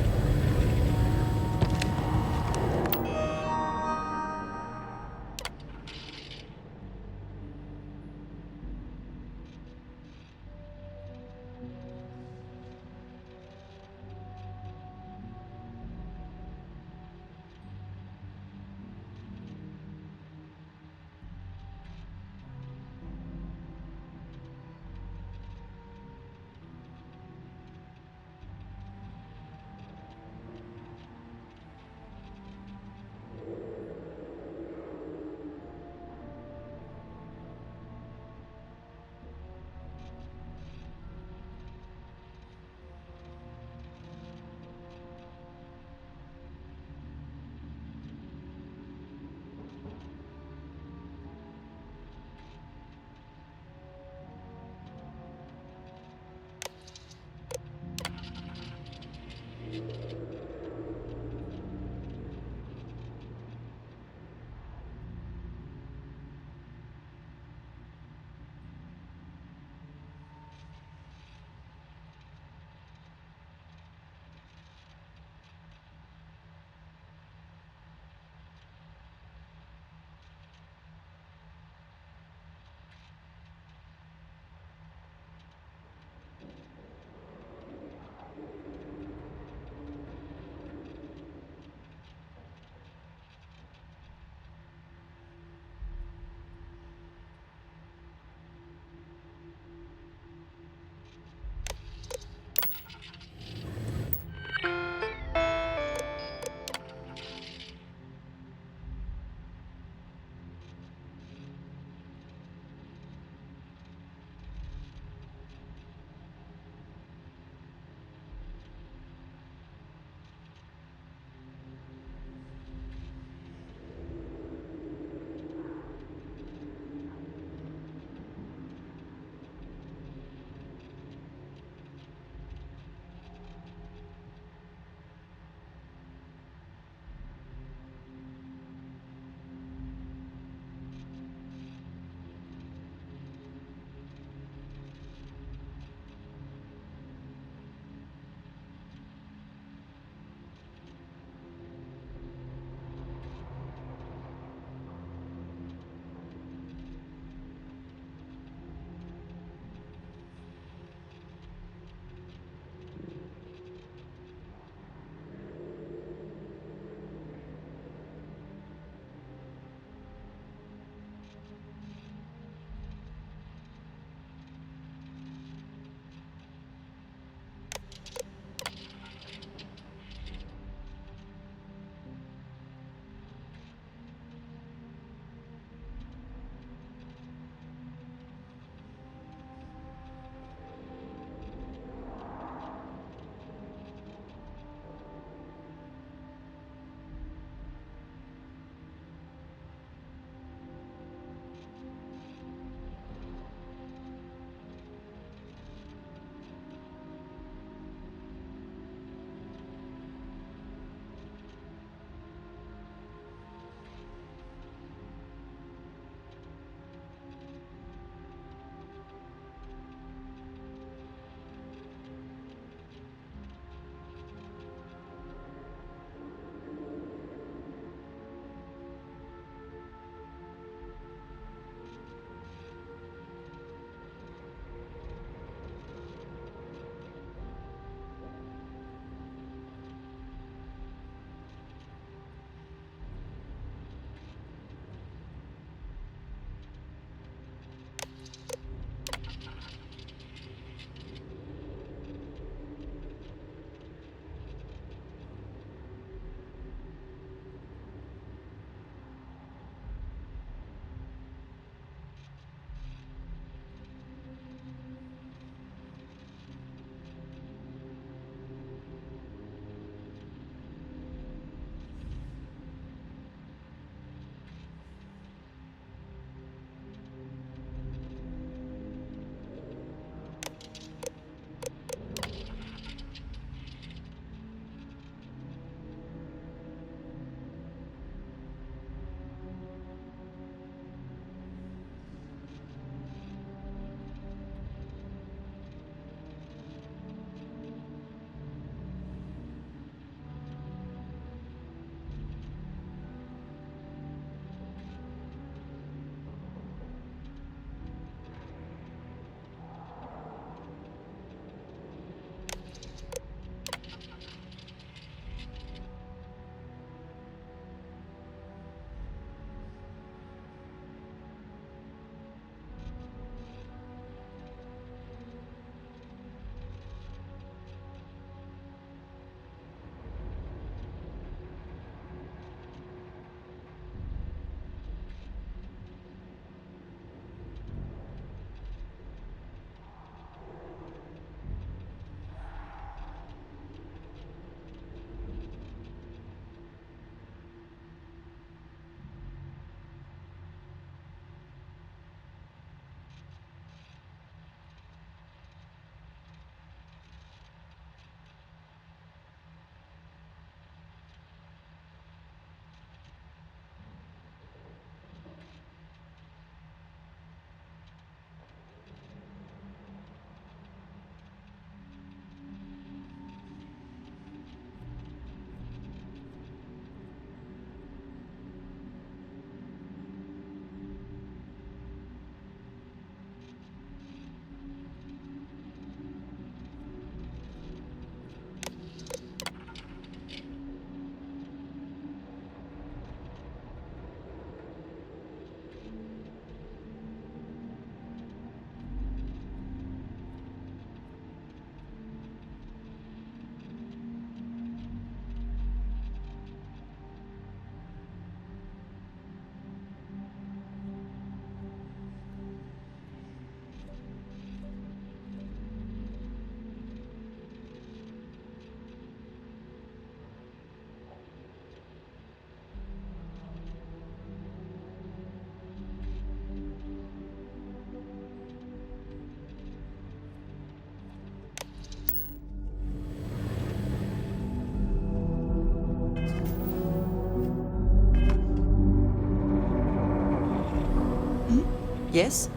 Yes?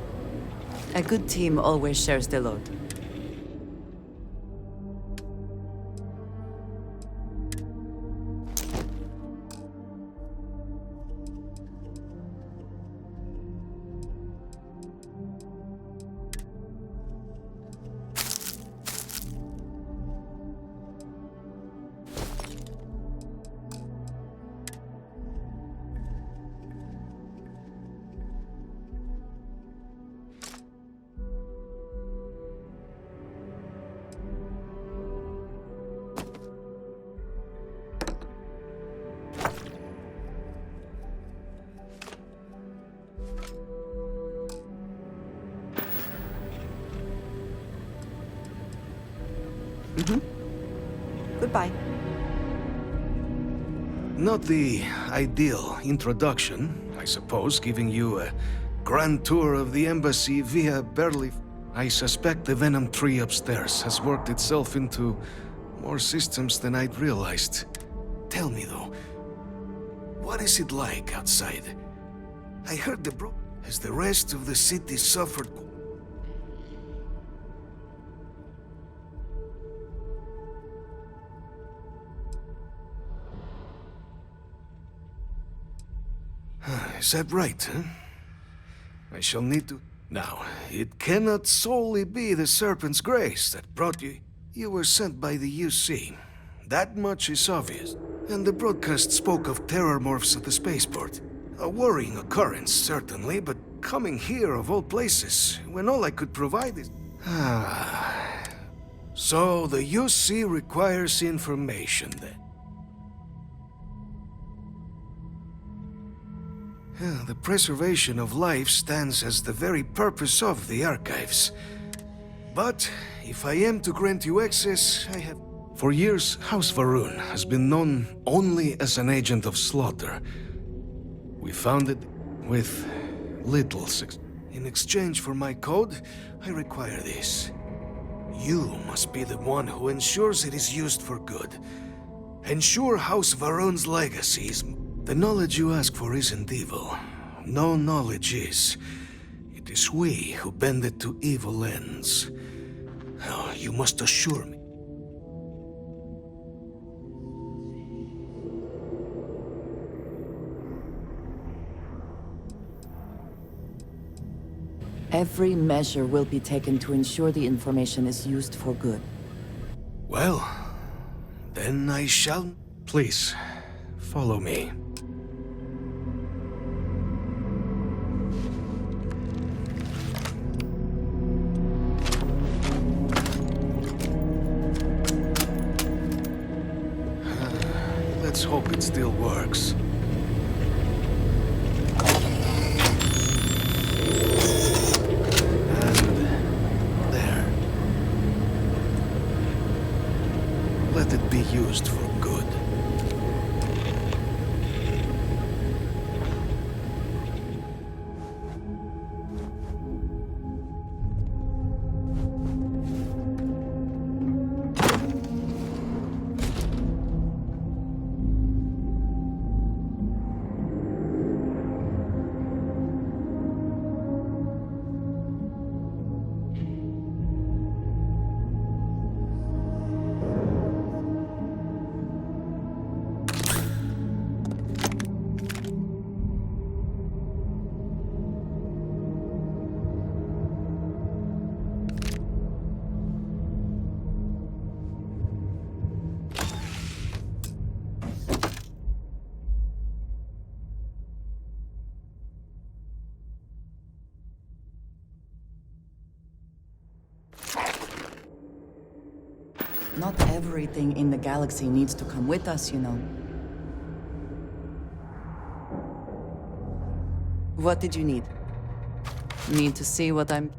A good team always shares the load. Goodbye. Not the ideal introduction, I suppose, giving you a grand tour of the embassy via barely... I suspect the Venom tree upstairs has worked itself into more systems than I'd realized. Tell me, though, what is it like outside? I heard has the rest of the city suffered... Is that right, huh? I shall need to... Now, it cannot solely be the Serpent's Grace that brought you... You were sent by the UC. That much is obvious. And the broadcast spoke of terror morphs at the spaceport. A worrying occurrence, certainly, but coming here of all places, when all I could provide is... So the UC requires information, then. The preservation of life stands as the very purpose of the archives. But if I am to grant you access, I have... For years, House Varun has been known only as an agent of slaughter. We found it with little success. In exchange for my code, I require this. You must be the one who ensures it is used for good. Ensure House Varun's legacy is... The knowledge you ask for isn't evil. No knowledge is. It is we who bend it to evil ends. Oh, you must assure me. Every measure will be taken to ensure the information is used for good. Well, then I shall... Please, follow me. Let's hope it still works. And there. Let it be used for good. Not everything in the galaxy needs to come with us, you know. What did you need? Need to see what I'm...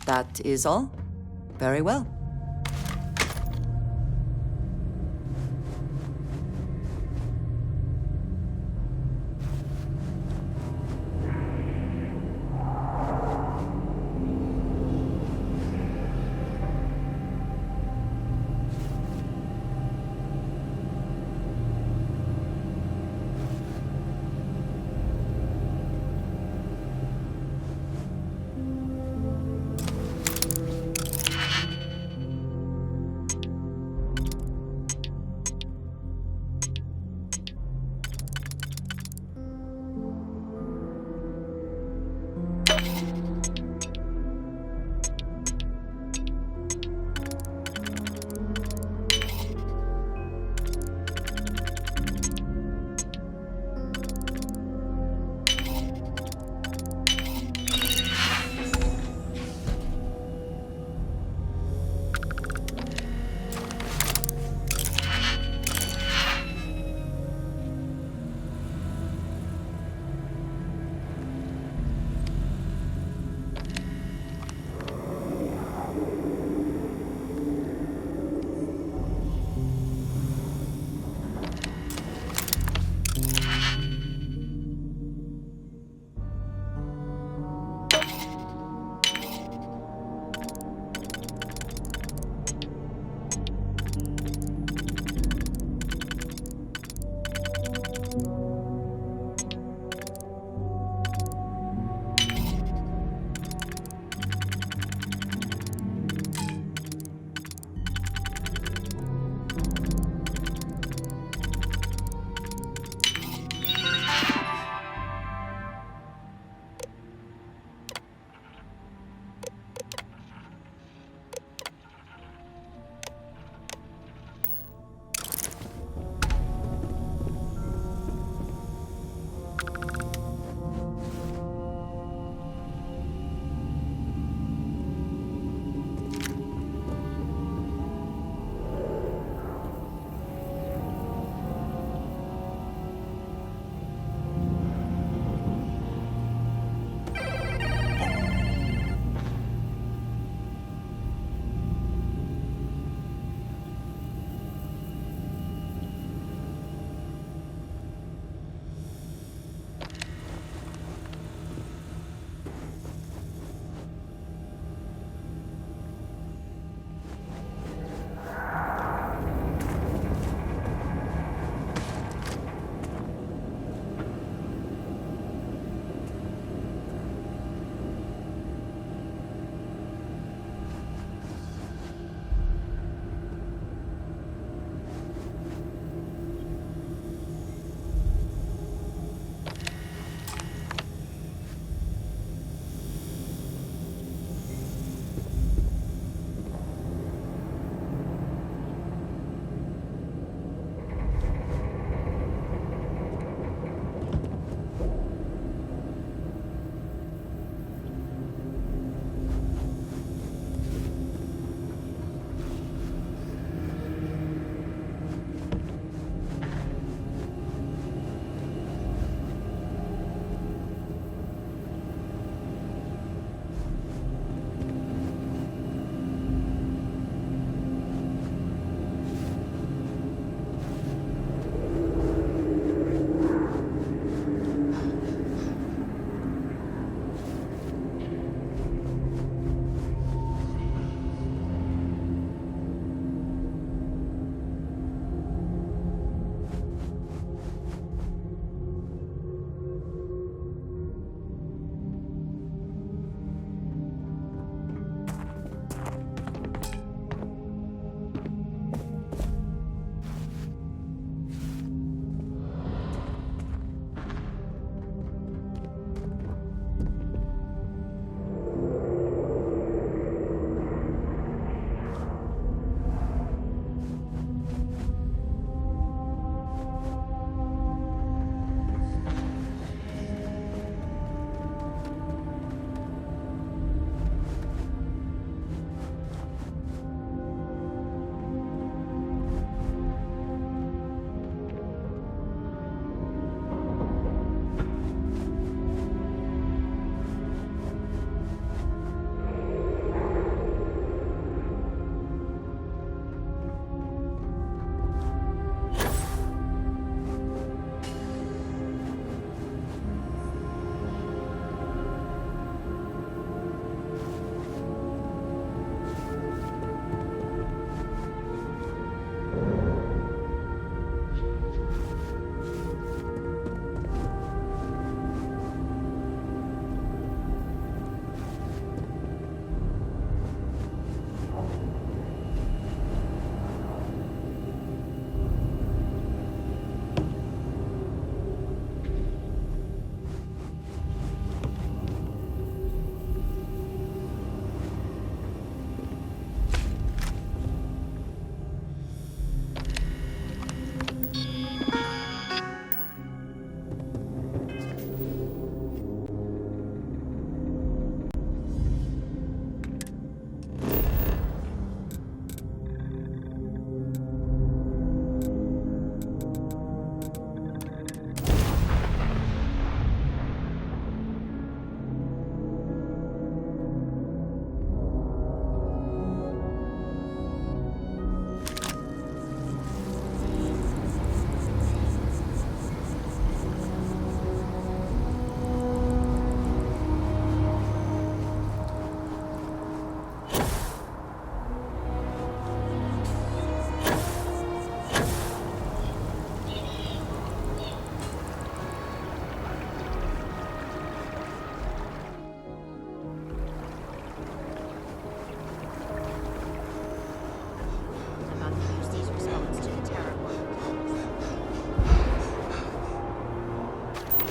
That is all? Very well.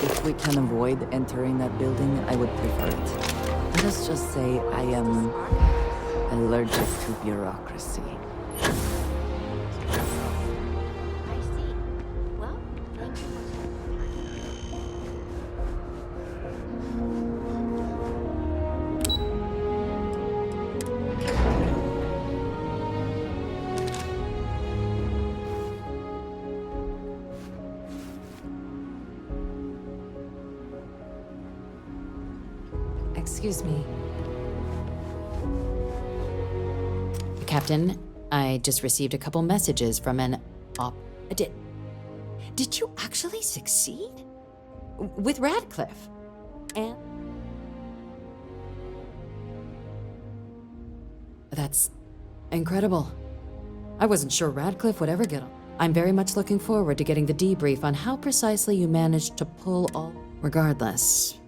If we can avoid entering that building, I would prefer it. Let us just say I am allergic to bureaucracy. Excuse me. Captain, I just received a couple messages from an Did you actually succeed? With Radcliffe? And... That's incredible. I wasn't sure Radcliffe would ever get on. I'm very much looking forward to getting the debrief on how precisely you managed to pull all... Regardless.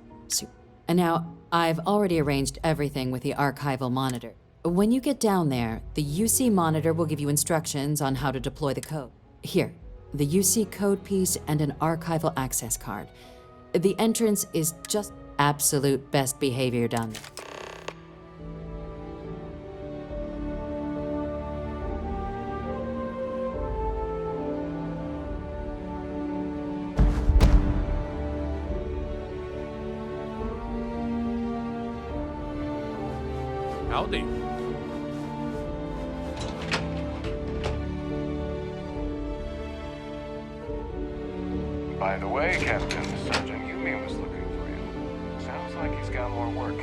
And now, I've already arranged everything with the archival monitor. When you get down there, the UC monitor will give you instructions on how to deploy the code. Here, the UC code piece and an archival access card. The entrance is just absolute best behavior down there. Howdy. By the way, Captain, Sergeant Yumi was looking for you. Sounds like he's got more work.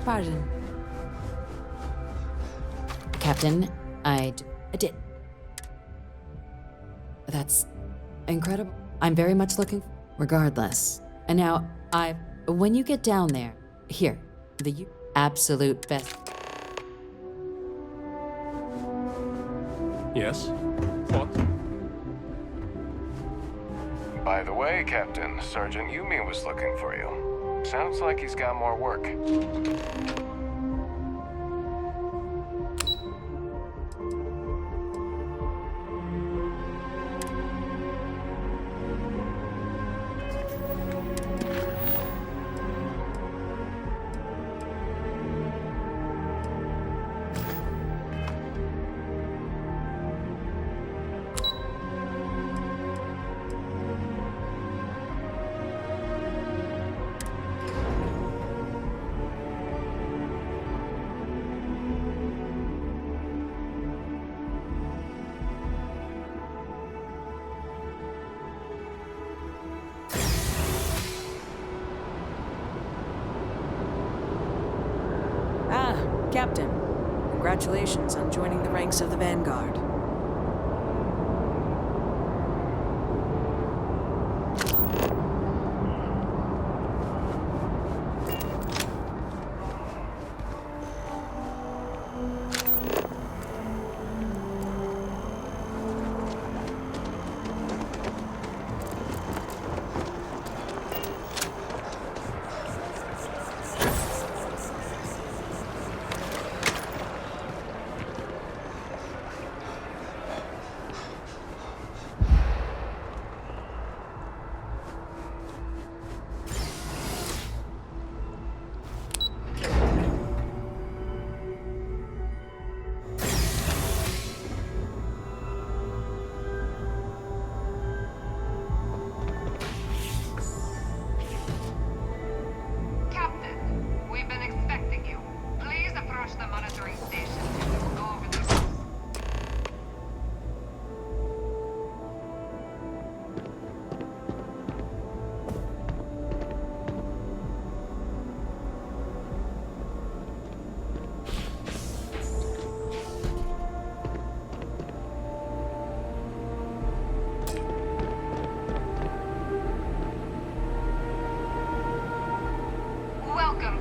Pardon. Captain, I did. That's incredible. I'm very much looking... Regardless. And now, when you get down there, here, the absolute best... Yes? What? By the way, Captain, Sergeant Yumi was looking for you. Sounds like he's got more work. Captain, congratulations on joining the ranks of the Vanguard.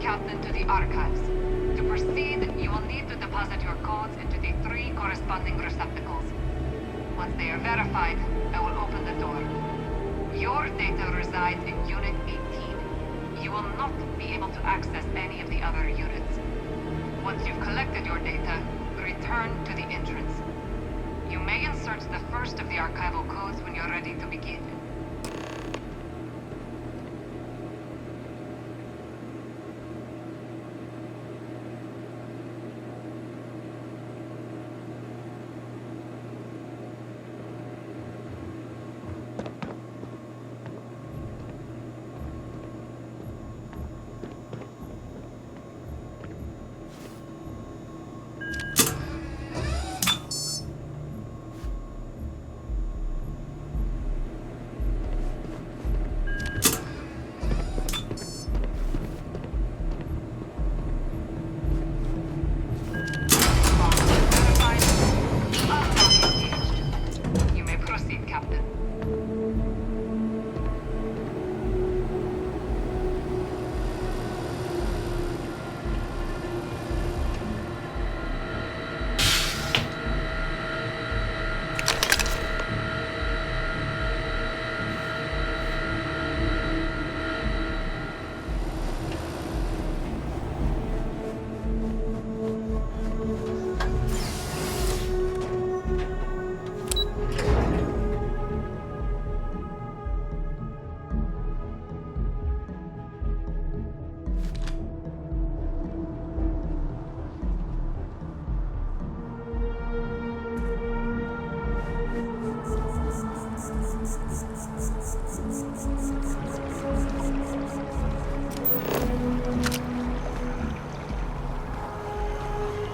Captain to the archives. To proceed, you will need to deposit your codes into the 3 corresponding receptacles. Once they are verified, I will open the door. Your data resides in Unit 18. You will not be able to access any of the other units. Once you've collected your data, return to the entrance. You may insert the first of the archival codes when you're ready to begin.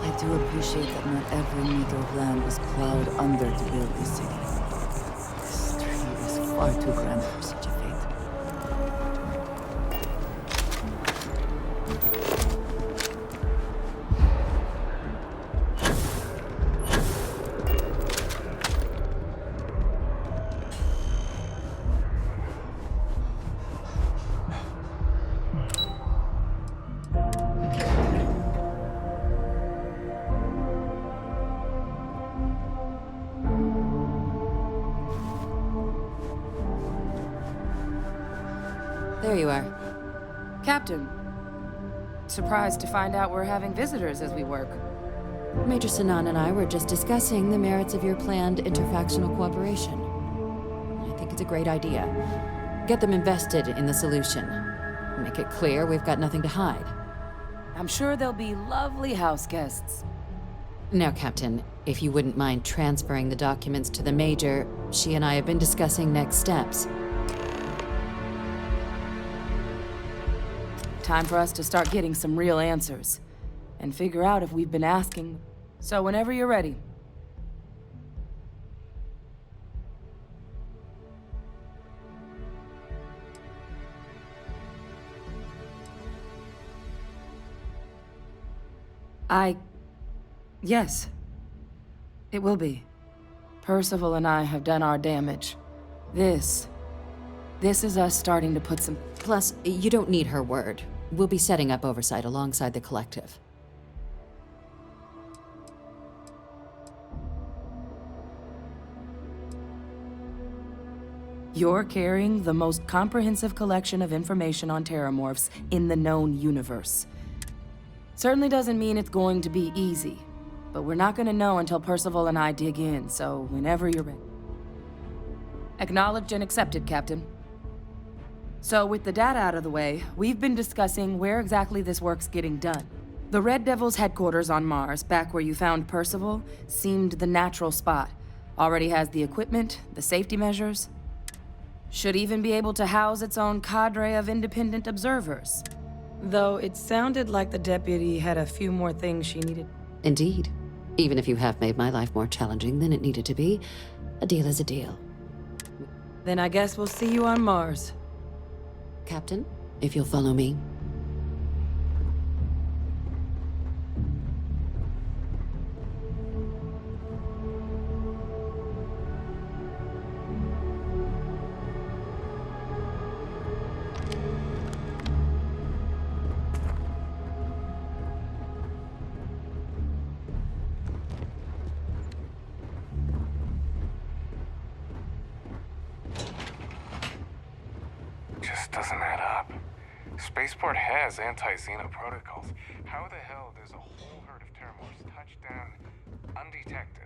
I do appreciate that not every meter of land was plowed under to build this city. This tree is far too grand for such a fate. There you are. Captain. Surprised to find out we're having visitors as we work. Major Sinan and I were just discussing the merits of your planned interfactional cooperation. I think it's a great idea. Get them invested in the solution. Make it clear we've got nothing to hide. I'm sure they'll be lovely house guests. Now, Captain, if you wouldn't mind transferring the documents to the Major, she and I have been discussing next steps. Time for us to start getting some real answers. And figure out if we've been asking. So whenever you're ready. Yes. It will be. Percival and I have done our damage. This is us starting to put some... Plus, you don't need her word. We'll be setting up oversight alongside the collective. You're carrying the most comprehensive collection of information on terramorphs in the known universe. Certainly doesn't mean it's going to be easy, but we're not going to know until Percival and I dig in, so whenever you're ready. Acknowledged and accepted, Captain. So with the data out of the way, we've been discussing where exactly this work's getting done. The Red Devil's headquarters on Mars, back where you found Percival, seemed the natural spot. Already has the equipment, the safety measures. Should even be able to house its own cadre of independent observers. Though it sounded like the deputy had a few more things she needed. Indeed. Even if you have made my life more challenging than it needed to be, a deal is a deal. Then I guess we'll see you on Mars. Captain, if you'll follow me. Just doesn't add up. Spaceport has anti-Xena protocols. How the hell does a whole herd of terramorphs touch down undetected?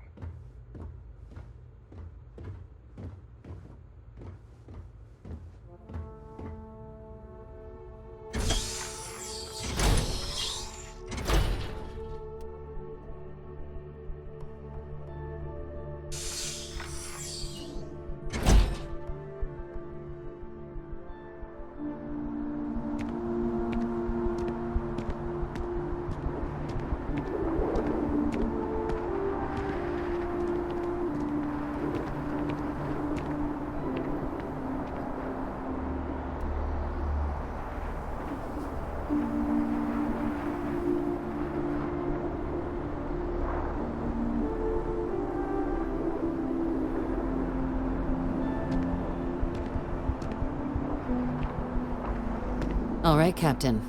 All right, Captain.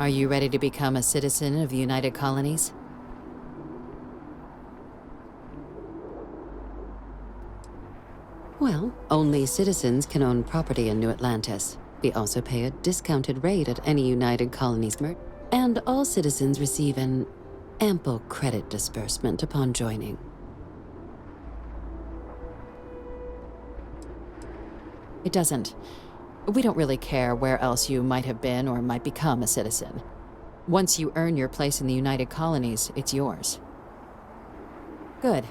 Are you ready to become a citizen of the United Colonies? Well, only citizens can own property in New Atlantis. We also pay a discounted rate at any United Colonies merch, and all citizens receive an ample credit disbursement upon joining. It doesn't. We don't really care where else you might have been or might become a citizen. Once you earn your place in the United Colonies, it's yours. Good.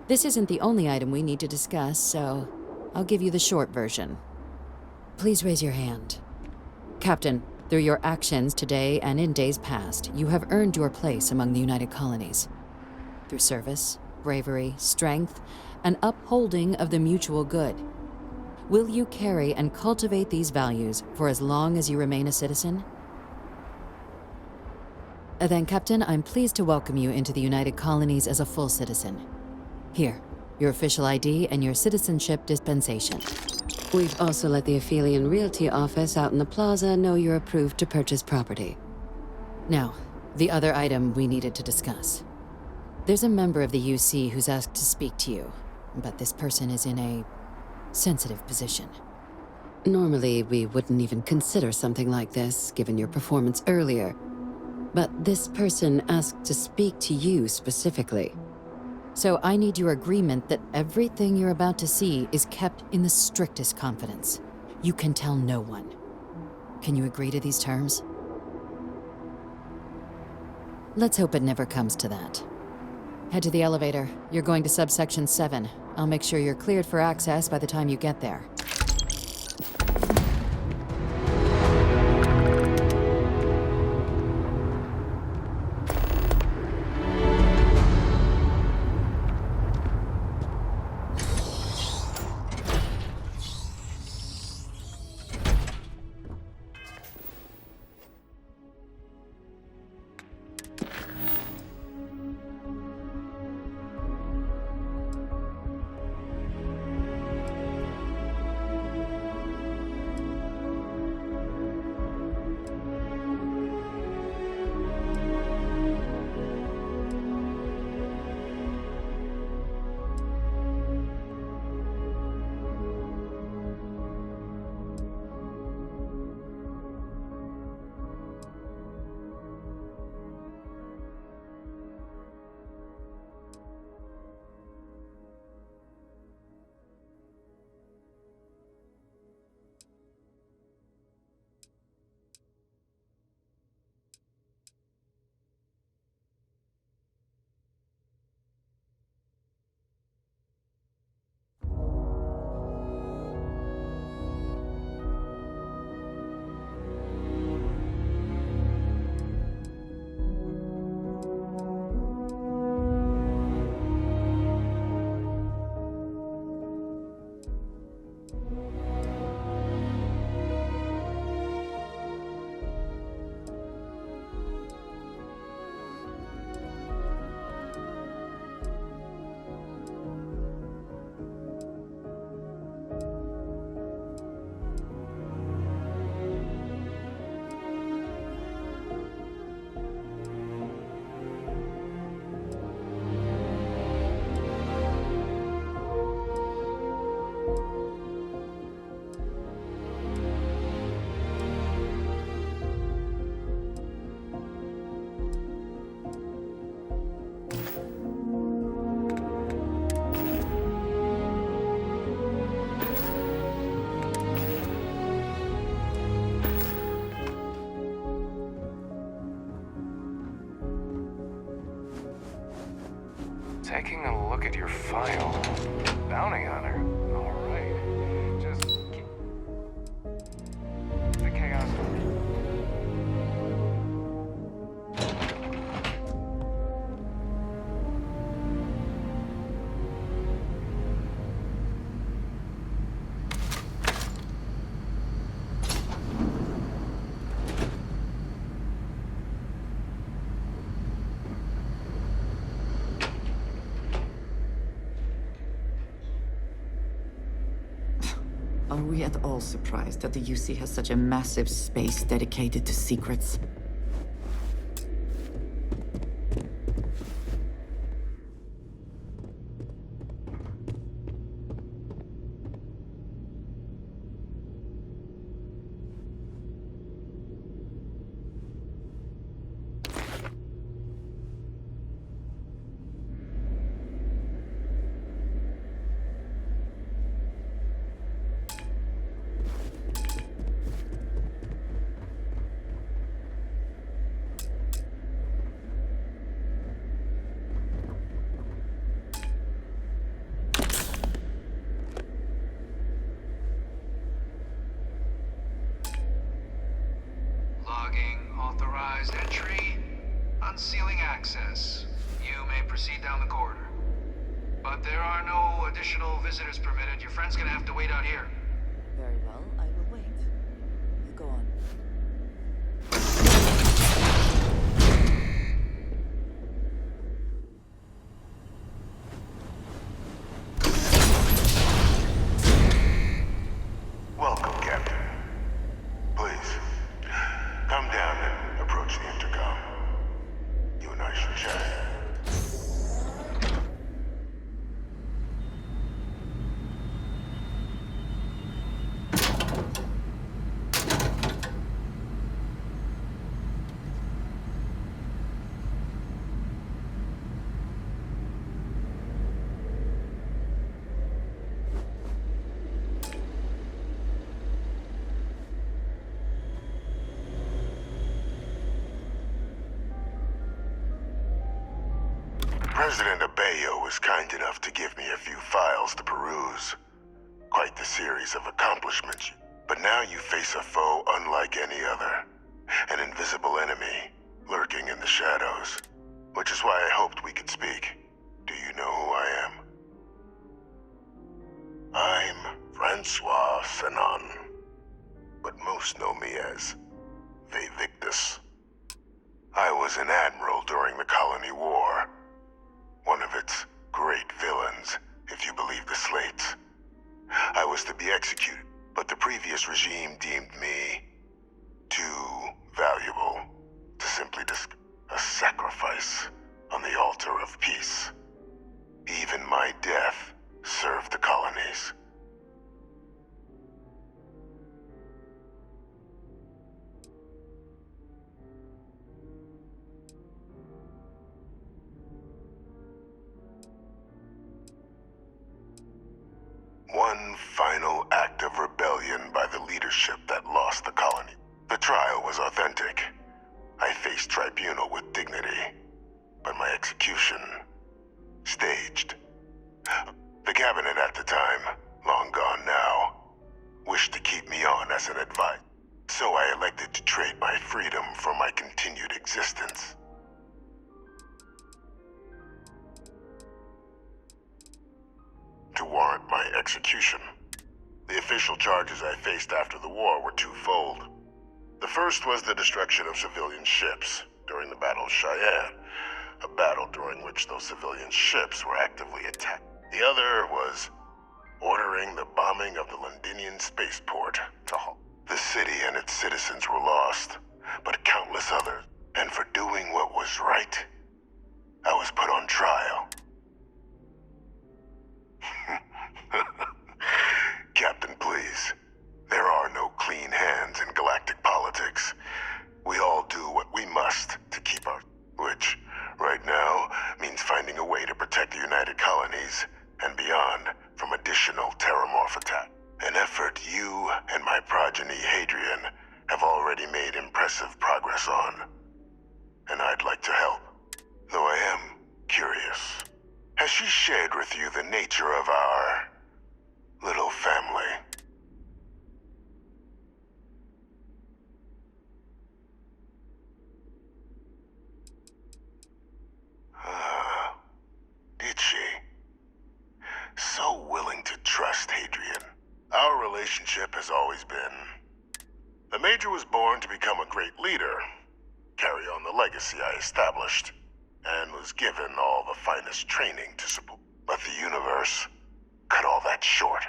This isn't the only item we need to discuss, so I'll give you the short version. Please raise your hand. Captain, through your actions today and in days past, you have earned your place among the United Colonies. Through service, bravery, strength, and upholding of the mutual good. Will you carry and cultivate these values for as long as you remain a citizen? Then, Captain, I'm pleased to welcome you into the United Colonies as a full citizen. Here, your official ID and your citizenship dispensation. We've also let the Aphelion Realty office out in the plaza know you're approved to purchase property. Now, the other item we needed to discuss. There's a member of the UC who's asked to speak to you, but this person is in a sensitive position. Normally, we wouldn't even consider something like this, given your performance earlier. But this person asked to speak to you specifically. So I need your agreement that everything you're about to see is kept in the strictest confidence. You can tell no one. Can you agree to these terms? Let's hope it never comes to that. Head to the elevator. You're going to subsection 7. I'll make sure you're cleared for access by the time you get there. Taking a look at your file. Bounty hunter. Alright. Just keep the chaos. Are we at all surprised that the UC has such a massive space dedicated to secrets? Authorized entry, unsealing access. You may proceed down the corridor. But there are no additional visitors permitted. Your friend's gonna have to wait out here. Very well, I will wait. You go on. Welcome, Captain. Please, come down and approach the intercom. You and I should chat. President Abeyo was kind enough to give me a few files to peruse. Quite the series of accomplishments. But now you face a foe unlike any other. An invisible enemy, lurking in the shadows. Which is why I hoped we could speak. Do you know who I am? I'm Francois Sanon. But most know me as Victus. I was an admiral during the Colony War. One of its great villains, if you believe the slates. I was to be executed, but the previous regime deemed me too valuable to simply a sacrifice on the altar of peace. Even my death served the colonies. One final act of rebellion by the leadership that lost the colony. The trial was authentic. I faced tribunal with dignity, but my execution, staged. The cabinet at the time, long gone now, wished to keep me on as an advisor. So I elected to trade my freedom for my continued existence. To warrant my execution. The official charges I faced after the war were twofold. The first was the destruction of civilian ships during the Battle of Cheyenne, a battle during which those civilian ships were actively attacked. The other was ordering the bombing of the Londinian spaceport to halt. The city and its citizens were lost, but countless others. And for doing what was right, I was put on trial. Captain, please. There are no clean hands in galactic politics. We all do what we must to keep our... Which, right now, means finding a way to protect the United Colonies and beyond from additional terramorph attack. An effort you and my progeny, Hadrian, have already made impressive progress on. And I'd like to help. Though I am curious. Has she shared with you the nature of our little family? Did she? So willing to trust Hadrian. Our relationship has always been... The Major was born to become a great leader, carry on the legacy I established, and was given all the finest training to support. But the universe cut all that short.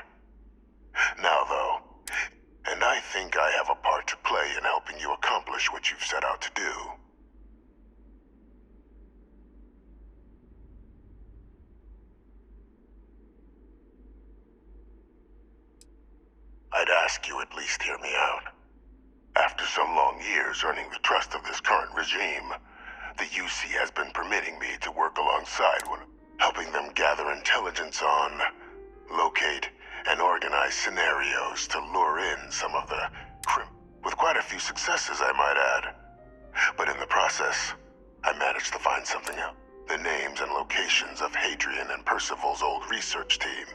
Now, though, and I think I have a part to play in helping you accomplish what you've set out to do. I'd ask you at least hear me out. After some long years earning the trust of this current regime, the UC has been permitting me to work alongside one, helping them gather intelligence on, locate, and organize scenarios to lure in some of the with quite a few successes, I might add. But in the process, I managed to find something out. The names and locations of Hadrian and Percival's old research team.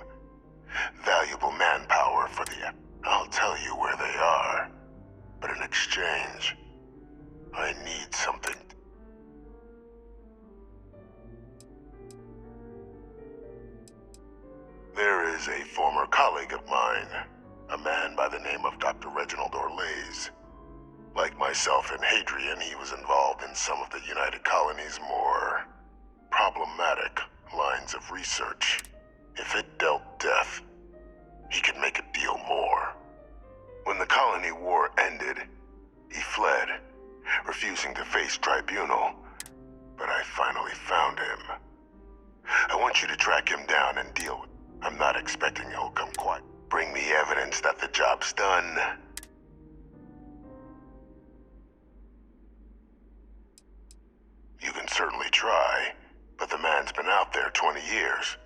Valuable manpower for the... I'll tell you where they are. But in exchange, I need something. There is a former colleague of mine, a man by the name of Dr. Reginald Orlaise. Like myself and Hadrian, he was involved in some of the United Colony's more problematic lines of research. If it dealt death, he could make a deal more. When the colony war ended, he fled, refusing to face tribunal, but I finally found him. I want you to track him down and deal with him. I'm not expecting he'll come quiet. Bring me evidence that the job's done. You can certainly try, but the man's been out there 20 years.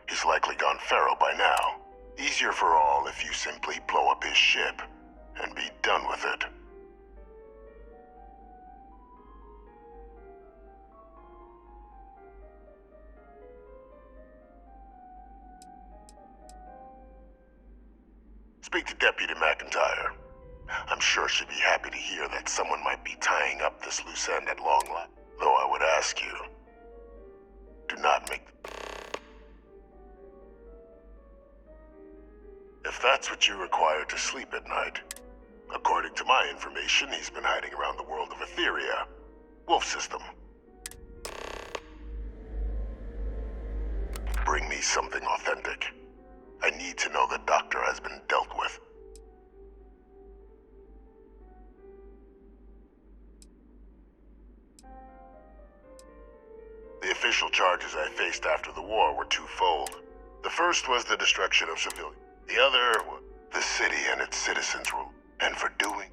He's likely gone feral by now. Easier for all if you simply blow up his ship and be done with it. Speak to Deputy McIntyre. I'm sure she'd be happy to hear that someone might be tying up this loose end at long last. Though I would ask you, do not make... If that's what you require to sleep at night. According to my information, he's been hiding around the world of Etheria. Wolf system. Bring me something authentic. I need to know the doctor has been dealt with. The official charges I faced after the war were twofold. The first was the destruction of civilians. The other was the city and its citizens' rule. And for doing...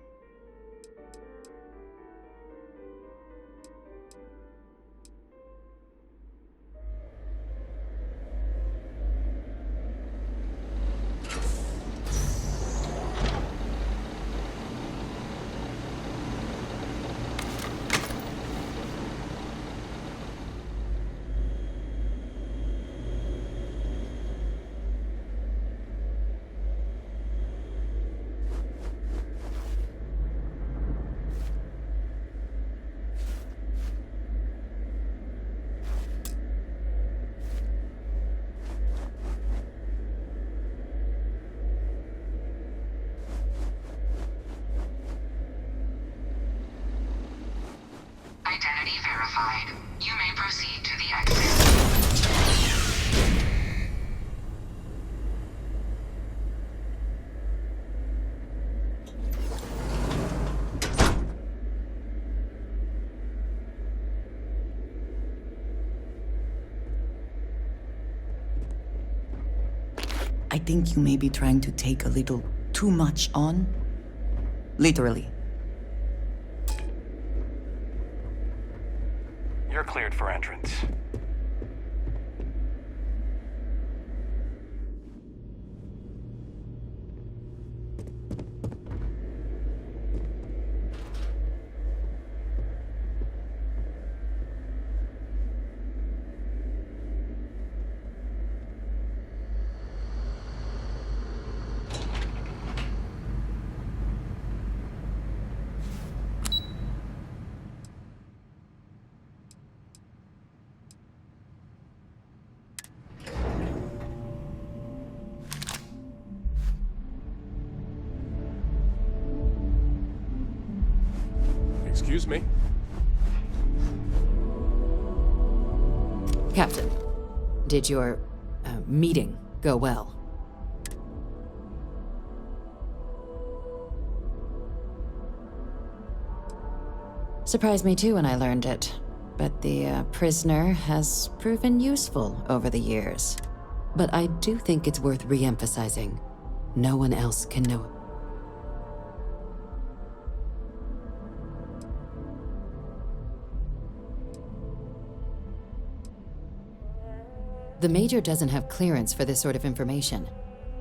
Identity verified. You may proceed to the exit. I think you may be trying to take a little too much on. Literally. You're cleared for entrance. Excuse me. Captain, did your meeting go well? Surprised me too when I learned it, but the prisoner has proven useful over the years. But I do think it's worth re-emphasizing. No one else can know it. The Major doesn't have clearance for this sort of information,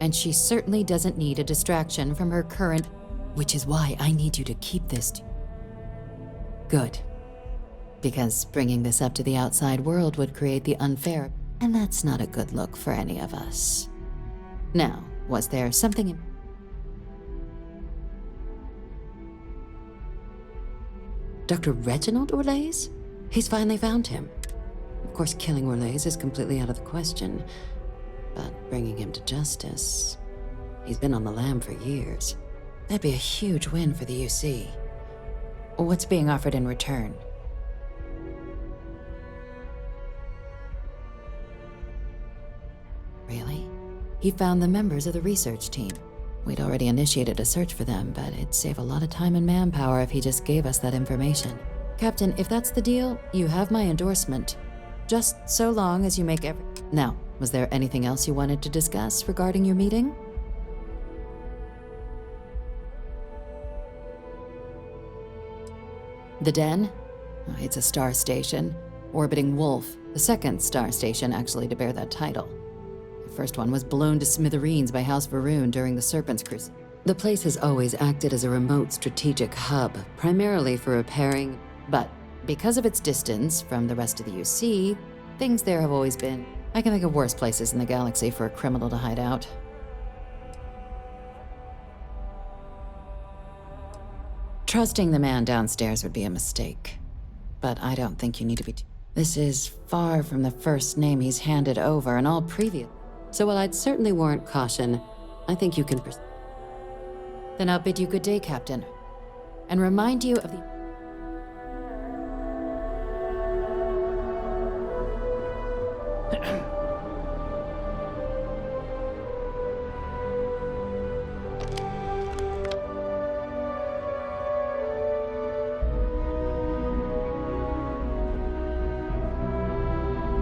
and she certainly doesn't need a distraction from her current, which is why I need you to keep this good. Because bringing this up to the outside world would create the unfair, and that's not a good look for any of us. Now, was there something Dr. Reginald Orlaise? He's finally found him. Of course, killing Orlaise is completely out of the question, but bringing him to justice... He's been on the lam for years. That'd be a huge win for the UC. What's being offered in return? Really? He found the members of the research team. We'd already initiated a search for them, but it'd save a lot of time and manpower if he just gave us that information. Captain, if that's the deal, you have my endorsement. Just so long as you make every... Now, was there anything else you wanted to discuss regarding your meeting? The Den? It's a star station. Orbiting Wolf, the second star station actually to bear that title. The first one was blown to smithereens by House Varun during the Serpent's Crusade. The place has always acted as a remote strategic hub, primarily for repairing, but because of its distance from the rest of the UC, things there have always been... I can think of worse places in the galaxy for a criminal to hide out. Trusting the man downstairs would be a mistake, but I don't think you need to be... This is far from the first name he's handed over, and all previous... So while I'd certainly warrant caution, I think you can... Then I'll bid you good day, Captain, and remind you of the...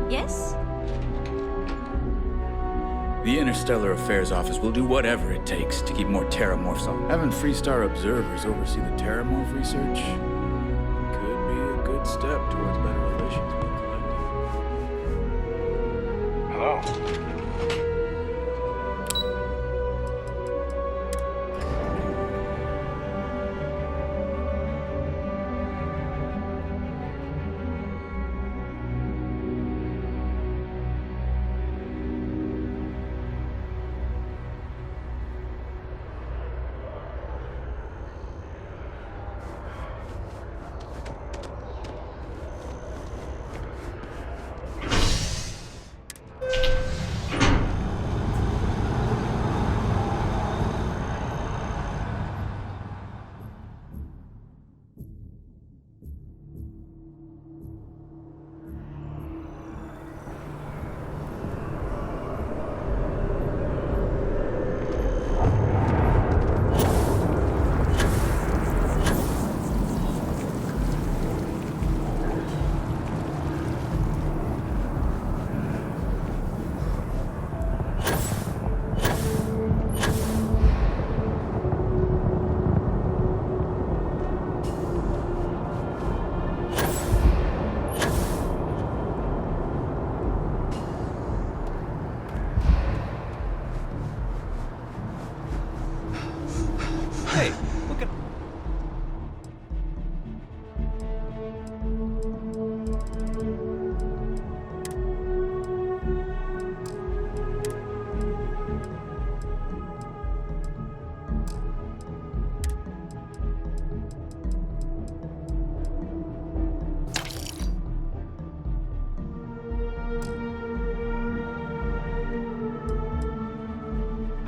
Yes? The Interstellar Affairs Office will do whatever it takes to keep more Terramorphs on. Having Freestar observers oversee the Terramorph research could be a good step towards better relations with the collective. Hello?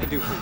Do for you.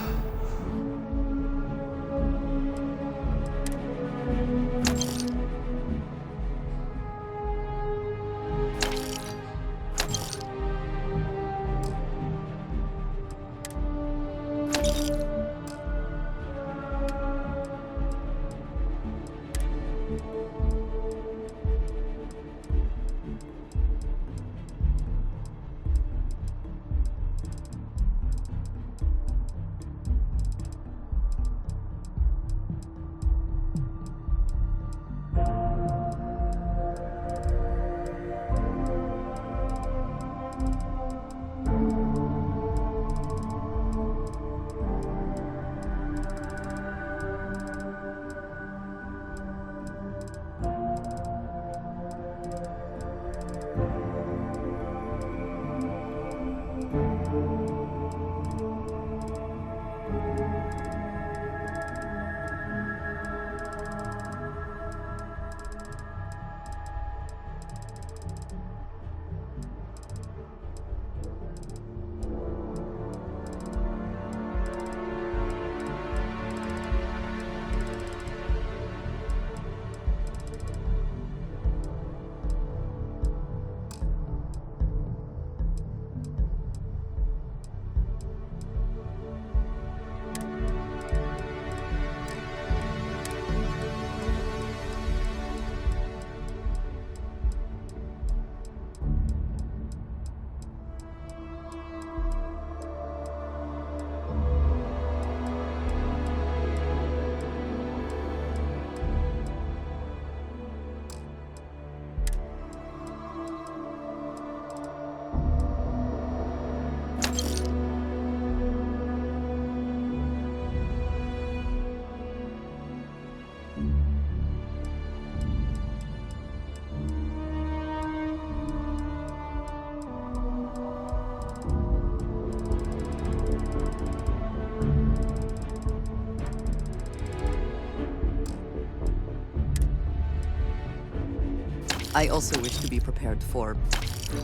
I also wish to be prepared for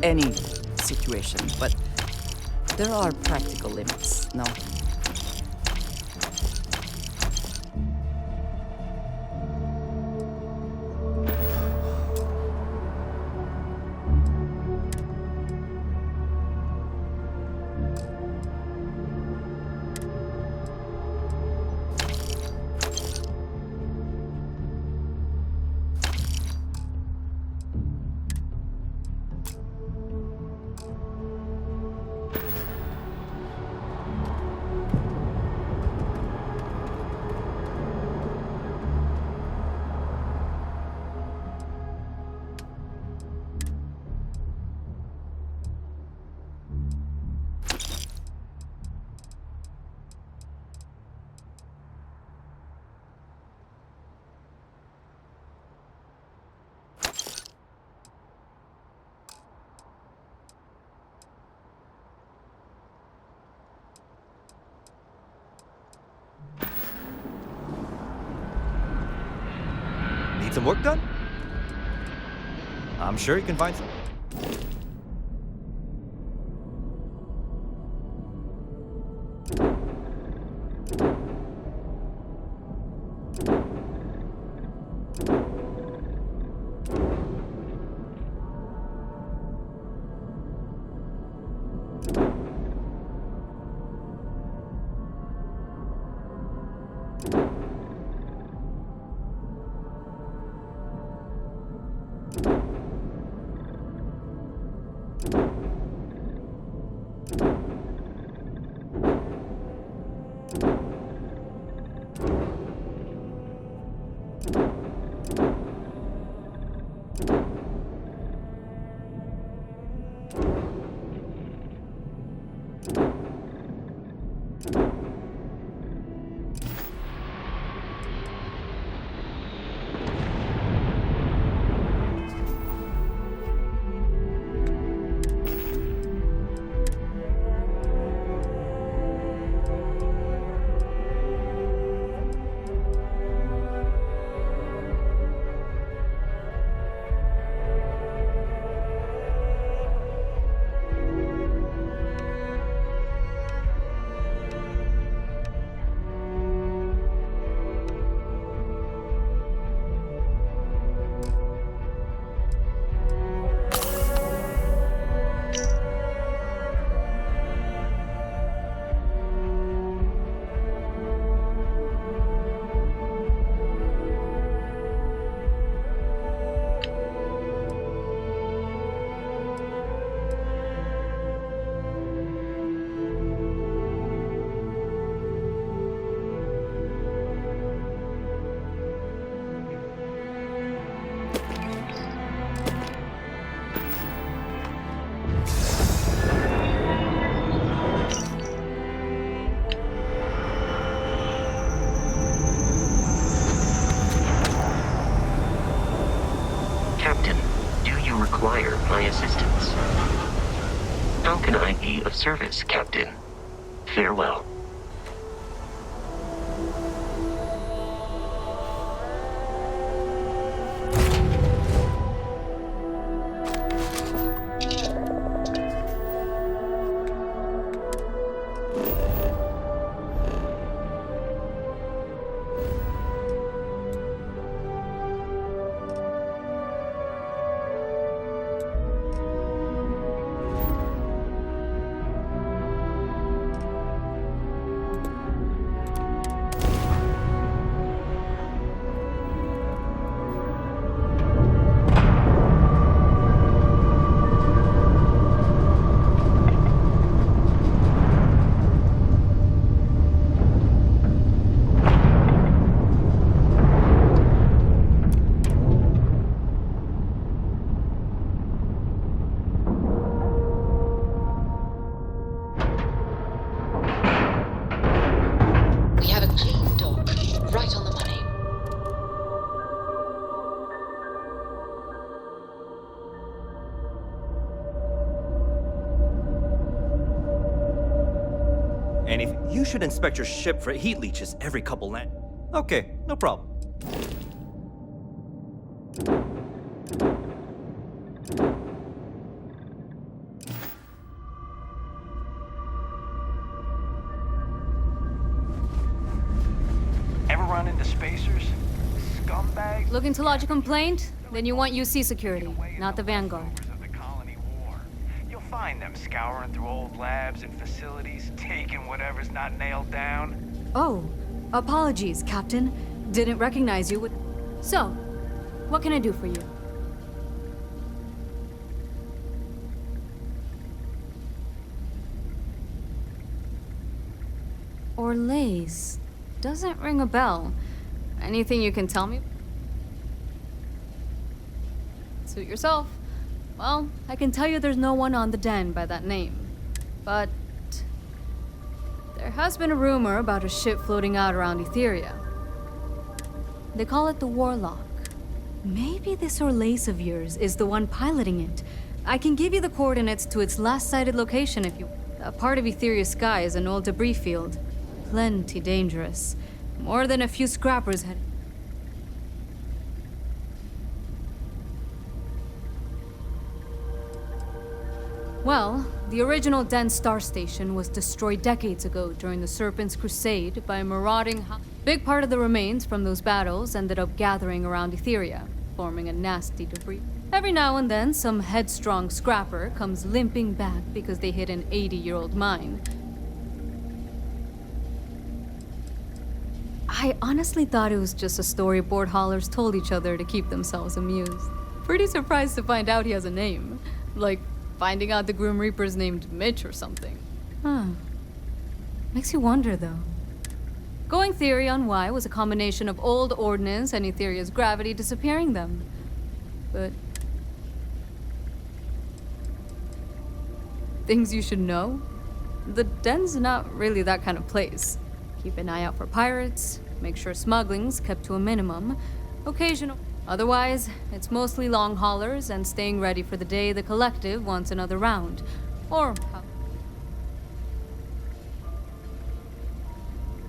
any situation, but there are practical limits, no? Need some work done? I'm sure you can find some. How can I be of service, Captain? Farewell. We have a clean dock, right on the money. Anything? You should inspect your ship for heat leeches every couple land. Okay, no problem. Ever run into spacers? Scumbags? Looking to lodge a complaint? Then you want UC security, not the Vanguard. You'll find them scouring through old labs and facilities, taking whatever's not nailed down. Oh, apologies, Captain. Didn't recognize you with... So, what can I do for you? Orlaise. Doesn't ring a bell. Anything you can tell me? Suit yourself. Well, I can tell you there's no one on the den by that name. But there has been a rumor about a ship floating out around Etheria. They call it the Warlock. Maybe this Orlaise of yours is the one piloting it. I can give you the coordinates to its last sighted location if you... A part of Etheria's sky is an old debris field. Plenty dangerous. More than a few scrappers had... Well, the original Den Star Station was destroyed decades ago during the Serpent's Crusade by a marauding... Big part of the remains from those battles ended up gathering around Etheria, forming a nasty debris. Every now and then, some headstrong scrapper comes limping back because they hit an 80-year-old mine. I honestly thought it was just a story board haulers told each other to keep themselves amused. Pretty surprised to find out he has a name. Like, finding out the Grim Reaper's named Mitch or something. Huh. Makes you wonder, though. Going theory on why was a combination of old ordnance and Etheria's gravity disappearing them. But... things you should know? The den's not really that kind of place. Keep an eye out for pirates, make sure smuggling's kept to a minimum, occasional... Otherwise, it's mostly long haulers and staying ready for the day the collective wants another round. Or...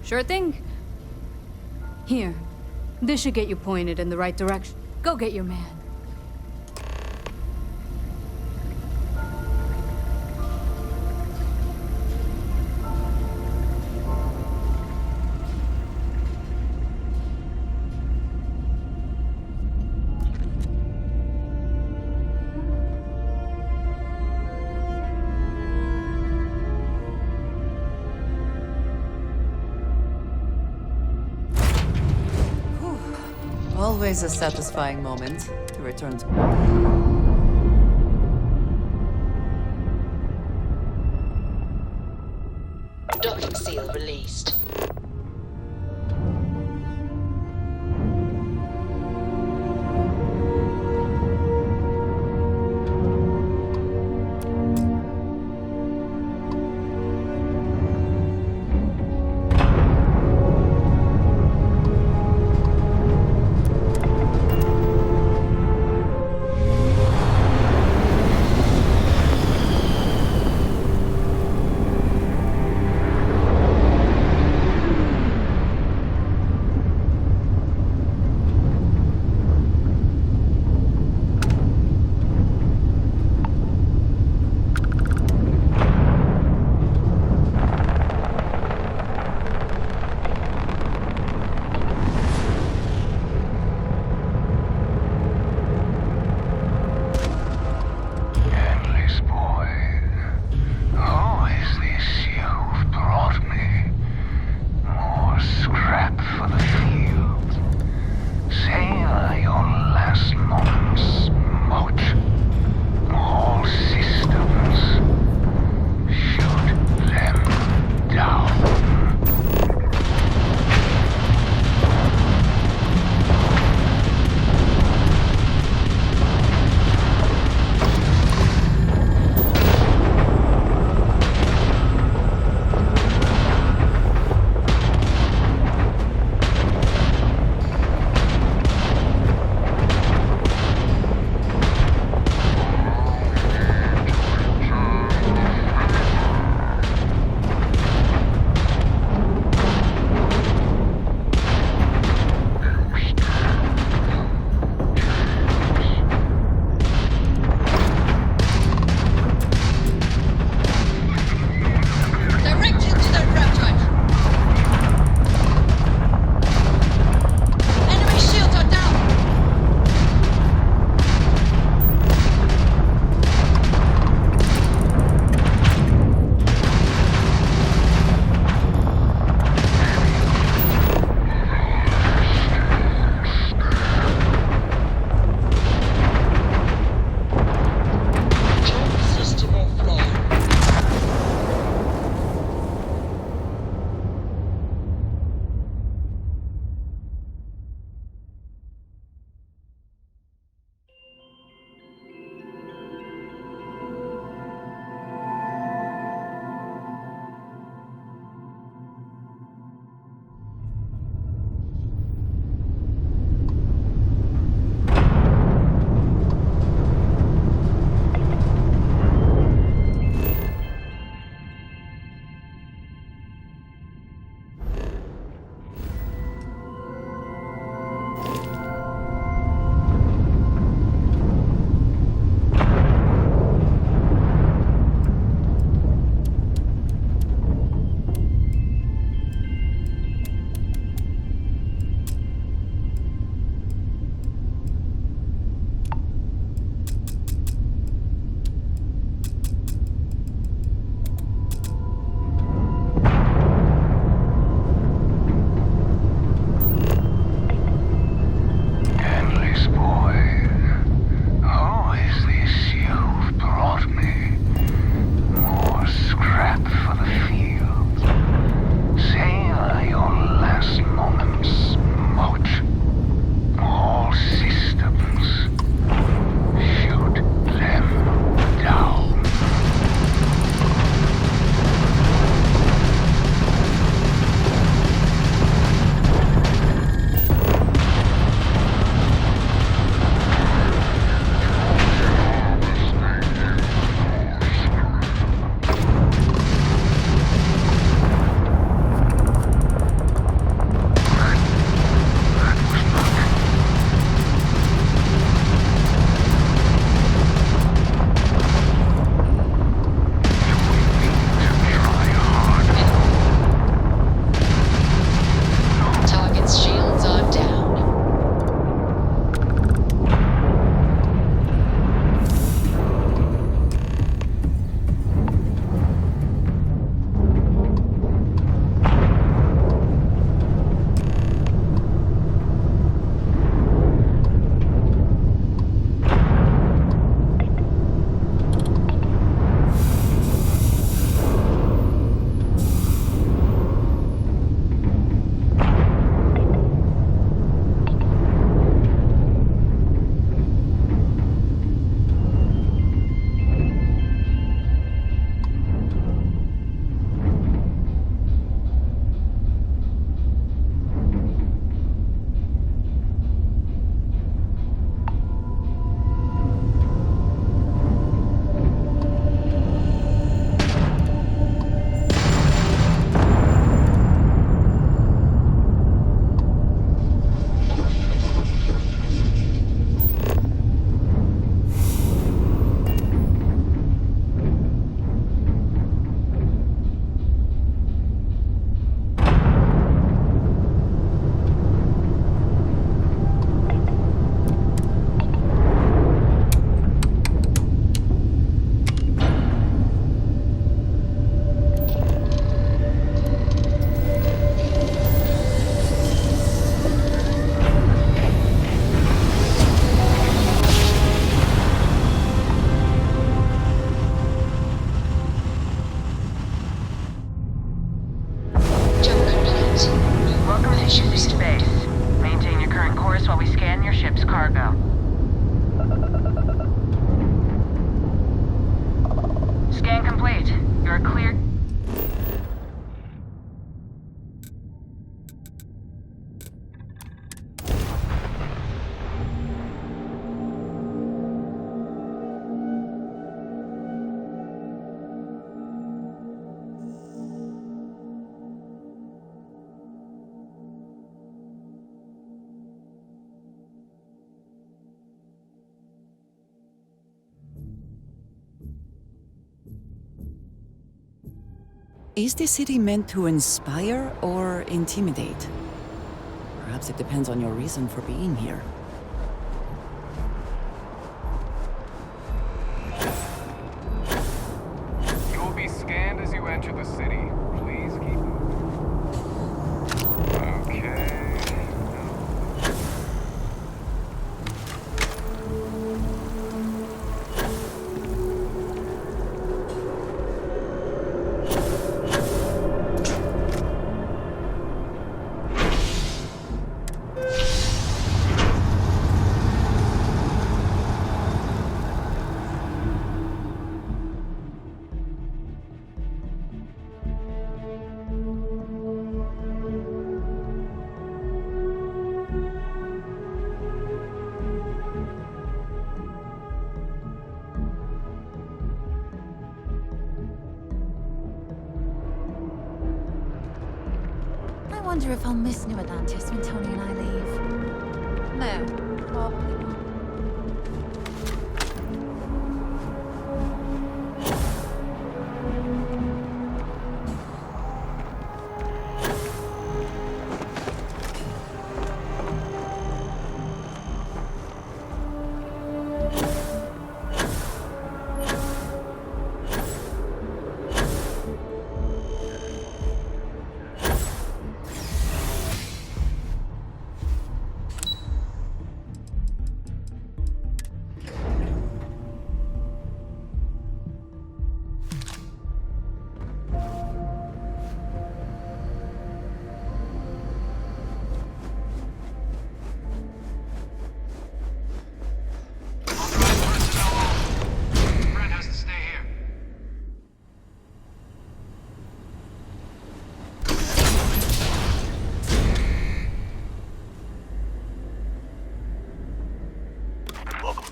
Sure thing. Here, this should get you pointed in the right direction. Go get your man. Always a satisfying moment to return to. Docking seal released. prep for the field. Savor your last moments, Moat. All systems. Shoot them down. Target's shields are down. Welcome to East Base. Maintain your current course while we scan your ship's cargo. Scan complete. You're cleared. Is the city meant to inspire or intimidate? Perhaps it depends on your reason for being here. You will be scanned as you enter the city. Please keep moving. Okay. I wonder if I'll miss New Atlantis when Tony and I leave. No, probably not.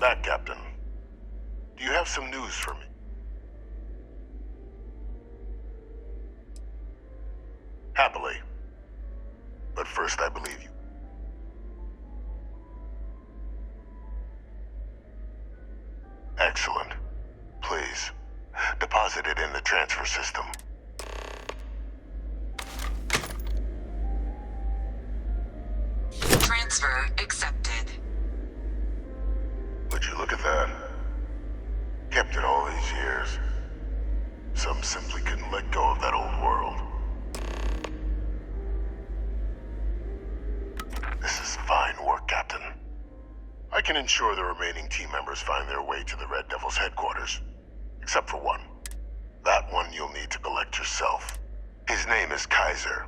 back, Captain. Do you have some news for me? Happily. But first, I believe you. Excellent. Please, deposit it in the transfer system. Transfer accepted. Would you look at that? Kept it all these years. Some simply couldn't let go of that old world. This is fine work, Captain. I can ensure the remaining team members find their way to the Red Devil's headquarters. Except for one. That one you'll need to collect yourself. His name is Kaiser.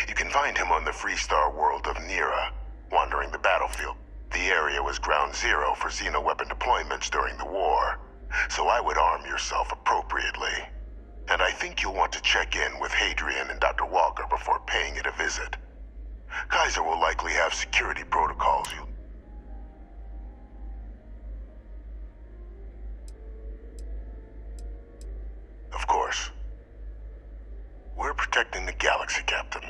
You can find him on the Freestar world of Nira, wandering the battlefield. The area was ground zero for xeno-weapon deployments during the war, so I would arm yourself appropriately. And I think you'll want to check in with Hadrian and Dr. Walker before paying it a visit. Kaiser will likely have security protocols you... Of course. We're protecting the galaxy, Captain.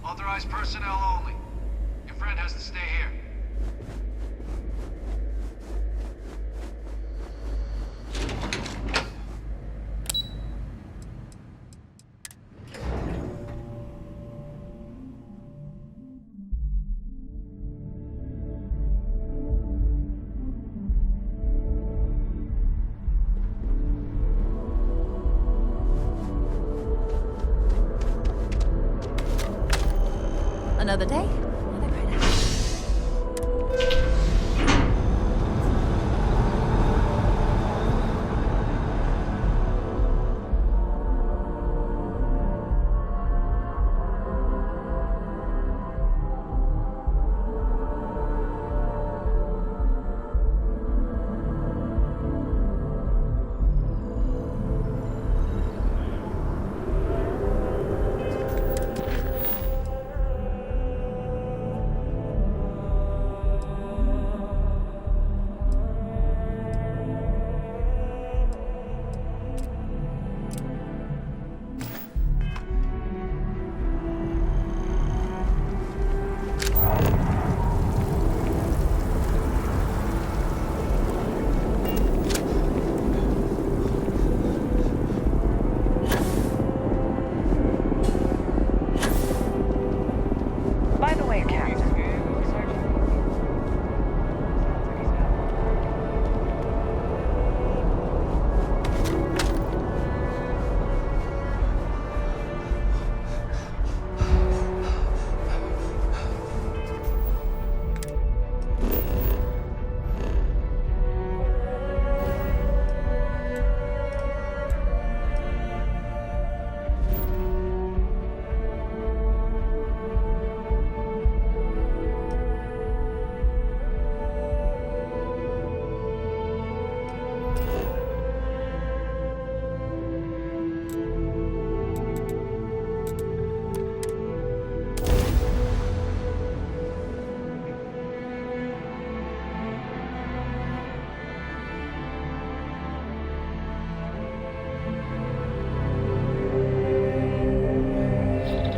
Authorized personnel only. Your friend has to stay here. Another day, another credit. By the way, Captain,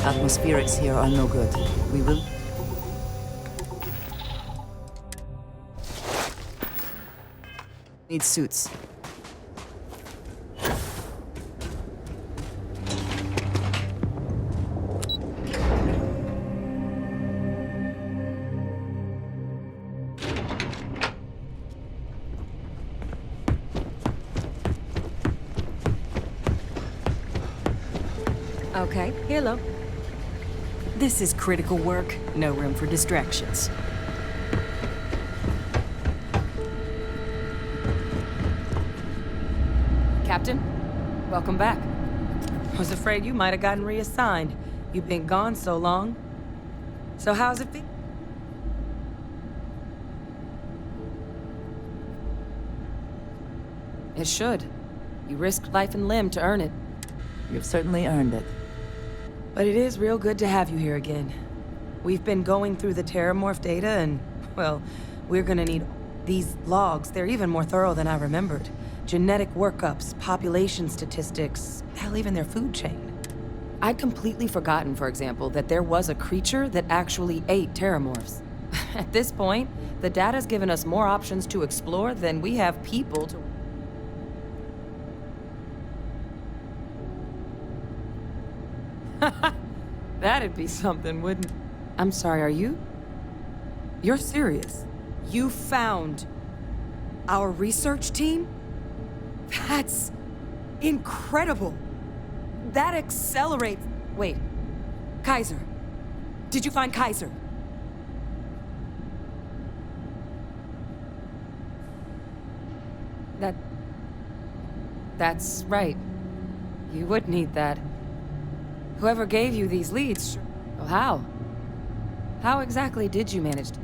Atmospherics here are no good. We will... Need suits. Okay, hello. This is critical work, no room for distractions. Captain, welcome back. Was afraid you might have gotten reassigned. You've been gone so long. So how's it feel? It should. You risked life and limb to earn it. You've certainly earned it. But it is real good to have you here again. We've been going through the Terramorph data and, well, we're gonna need these logs. They're even more thorough than I remembered. Genetic workups, population statistics, hell, even their food chain. I'd completely forgotten, for example, that there was a creature that actually ate Terramorphs. At this point, the data's given us more options to explore than we have people to... That'd be something, wouldn't... I'm sorry, are you? You're serious? You found our research team? That's incredible. That accelerates... Wait. Kaiser. Did you find Kaiser? That's right. You would need that. Whoever gave you these leads... Well, how? How exactly did you manage to...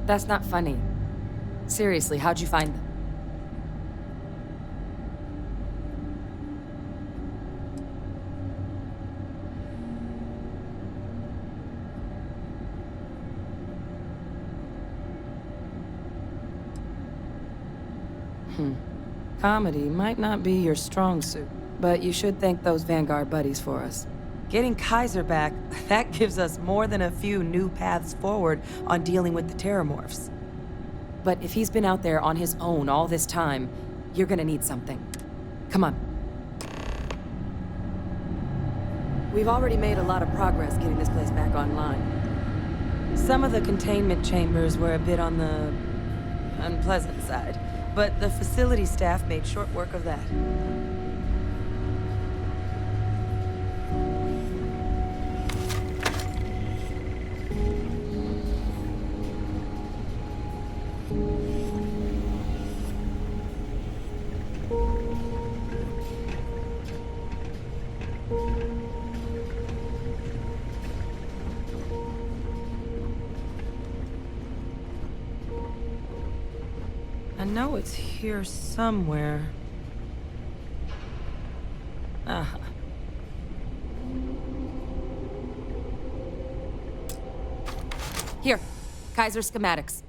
That's not funny. Seriously, how'd you find them? Comedy might not be your strong suit, but you should thank those Vanguard buddies for us. Getting Kaiser back, that gives us more than a few new paths forward on dealing with the Terramorphs. But if he's been out there on his own all this time, you're gonna need something. Come on. We've already made a lot of progress getting this place back online. Some of the containment chambers were a bit on the unpleasant side, but the facility staff made short work of that. I know it's here somewhere. Ah. Here, Kaiser schematics.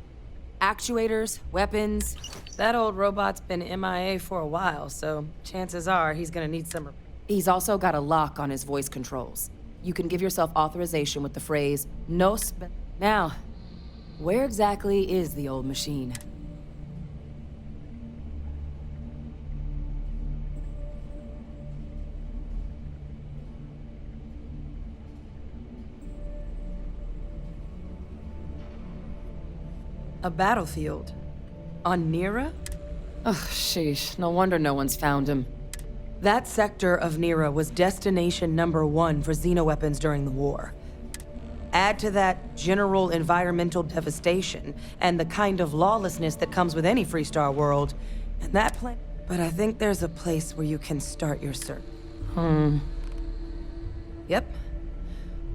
Actuators, weapons. That old robot's been MIA for a while, so chances are he's gonna need some... He's also got a lock on his voice controls. You can give yourself authorization with the phrase, "No spe-" Now, where exactly is the old machine? A battlefield? On Nera? Ugh, sheesh. No wonder no one's found him. That sector of Nera was destination #1 for xenoweapons during the war. Add to that general environmental devastation and the kind of lawlessness that comes with any Freestar world, and that planet... But I think there's a place where you can start your search. Yep.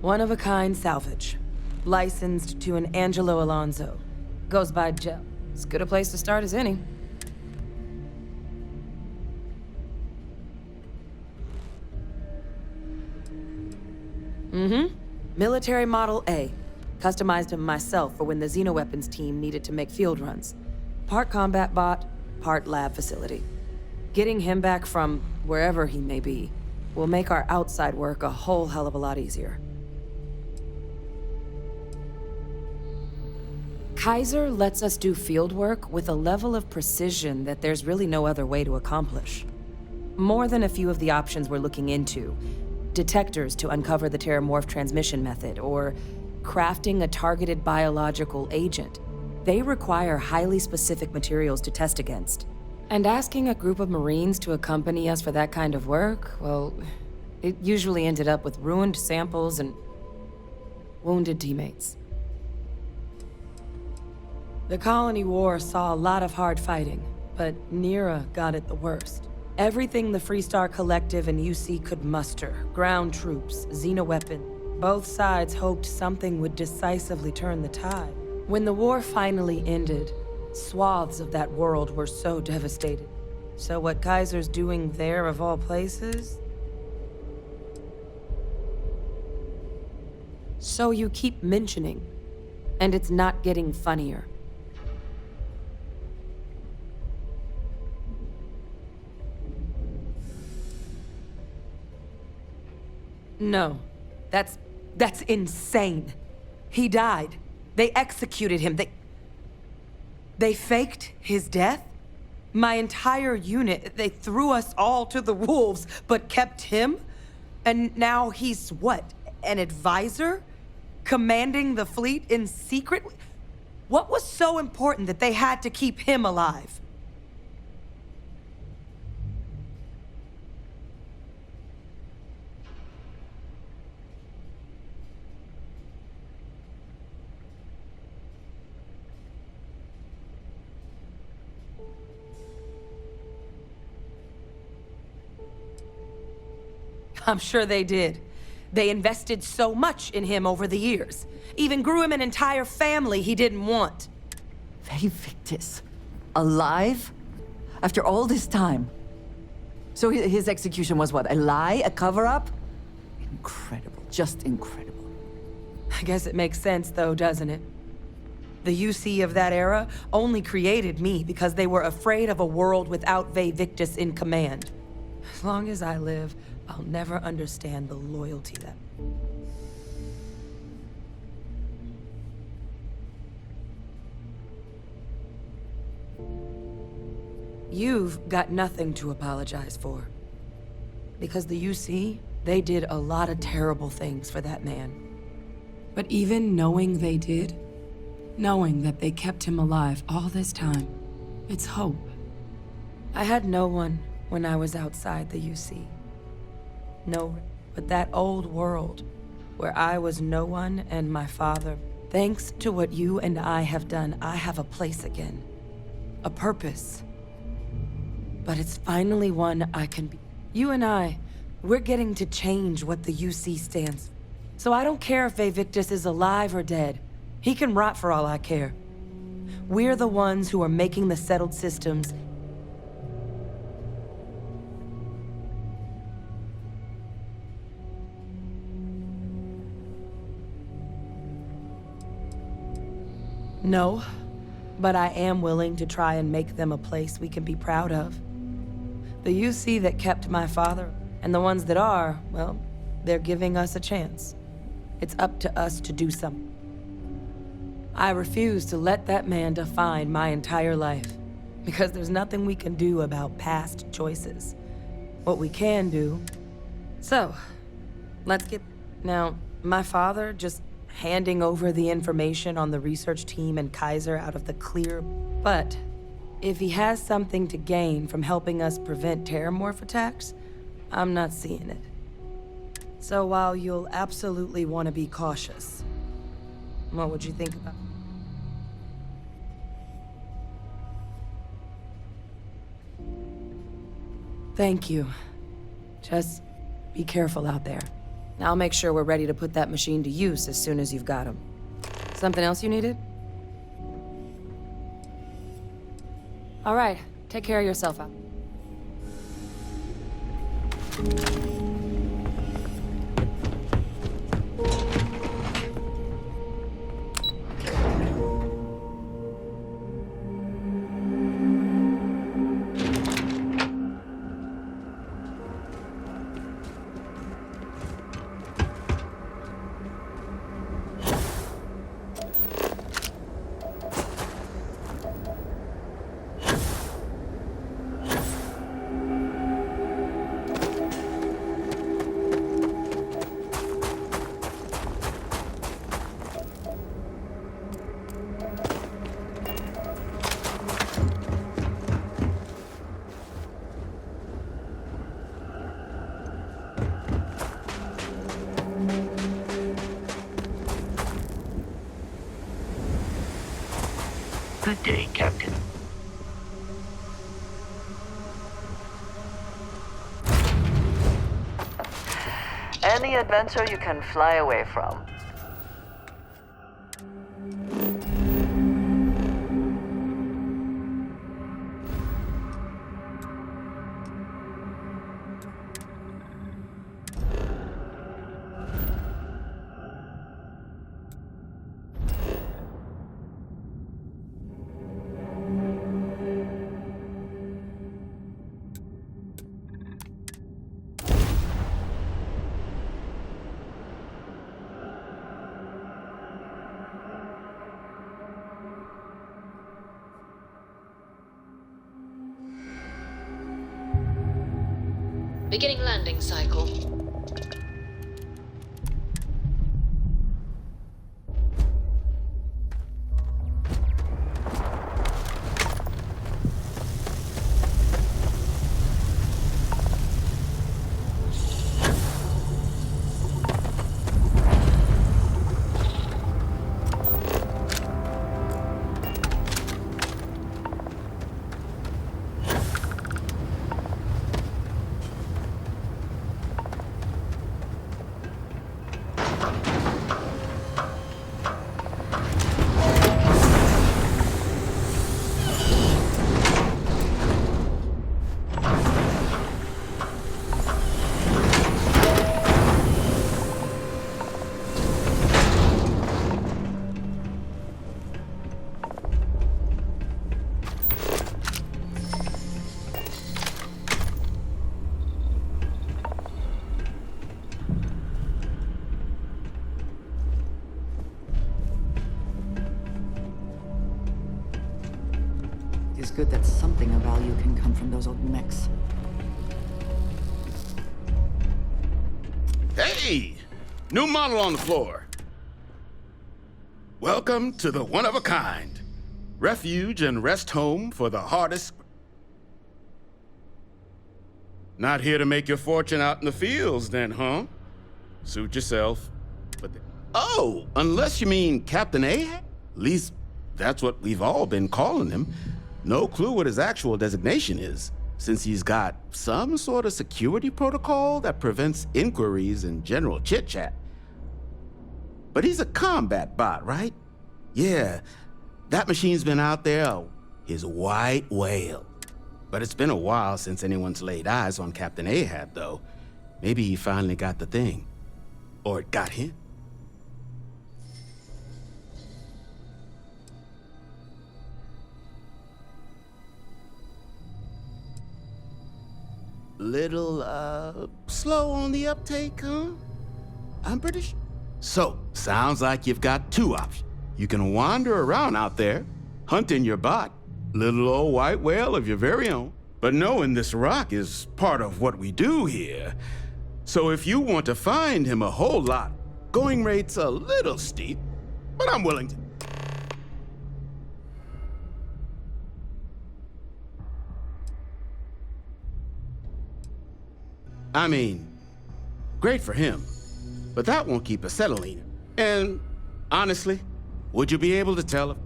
One-of-a-kind salvage. Licensed to an Angelo Alonso. Goes by Gel. As good a place to start as any. Military Model A. Customized him myself for when the xenoweapons team needed to make field runs. Part combat bot, part lab facility. Getting him back from wherever he may be will make our outside work a whole hell of a lot easier. Kaiser lets us do field work with a level of precision that there's really no other way to accomplish. More than a few of the options we're looking into. Detectors to uncover the Terramorph transmission method, or crafting a targeted biological agent. They require highly specific materials to test against. And asking a group of Marines to accompany us for that kind of work, well, it usually ended up with ruined samples and... wounded teammates. The Colony War saw a lot of hard fighting, but Nira got it the worst. Everything the Freestar Collective and UC could muster, ground troops, xenoweapons, both sides hoped something would decisively turn the tide. When the war finally ended, swaths of that world were so devastated. So what Kaiser's doing there of all places? So you keep mentioning, and it's not getting funnier. No, that's insane. He died. They executed him. They faked his death? My entire unit, they threw us all to the wolves, but kept him? And now he's what, an advisor? Commanding the fleet in secret? What was so important that they had to keep him alive? I'm sure they did. They invested so much in him over the years. Even grew him an entire family he didn't want. Victus. Alive? After all this time? So his execution was what, a lie? A cover-up? Incredible. Just incredible. I guess it makes sense though, doesn't it? The UC of that era only created me because they were afraid of a world without Victus in command. As long as I live, I'll never understand the loyalty that... You've got nothing to apologize for. Because the UC, they did a lot of terrible things for that man. But even knowing they did, knowing that they kept him alive all this time, it's hope. I had no one when I was outside the UC. No, but that old world, where I was no one and my father. Thanks to what you and I have done, I have a place again. A purpose. But it's finally one I can be. You and I, we're getting to change what the UC stands for. So I don't care if Victus is alive or dead. He can rot for all I care. We're the ones who are making the settled systems. No, but I am willing to try and make them a place we can be proud of. The UC that kept my father, and the ones that are, well, they're giving us a chance. It's up to us to do something. I refuse to let that man define my entire life, because there's nothing we can do about past choices. What we can do... So, let's get... Now, my father just handing over the information on the research team and Kaiser out of the clear. But if he has something to gain from helping us prevent terramorph attacks, I'm not seeing it. So while you'll absolutely want to be cautious, what would you think about? Thank you. Just be careful out there. I'll make sure we're ready to put that machine to use as soon as you've got him. Something else you needed? All right, take care of yourself out. day, Captain. Any adventure you can fly away from. Beginning landing cycle. It's good that something of value can come from those old mechs. Hey! New model on the floor. Welcome to the one-of-a-kind. Refuge and rest home for the hardest... Not here to make your fortune out in the fields then, huh? Suit yourself. Oh, unless you mean Captain Ahab? At least that's what we've all been calling him. No clue what his actual designation is, since he's got some sort of security protocol that prevents inquiries and general chit-chat. But he's a combat bot, right? Yeah, that machine's been out there, his white whale. But it's been a while since anyone's laid eyes on Captain Ahab, though. Maybe he finally got the thing. Or it got him. Little, slow on the uptake, huh? I'm pretty sure. So, sounds like you've got two options. You can wander around out there, hunting your bot, little old white whale of your very own. But knowing this rock is part of what we do here. So if you want to find him a whole lot, going rate's a little steep, but I'm willing to. I mean, great for him, but that won't keep acetylene. And honestly, would you be able to tell if...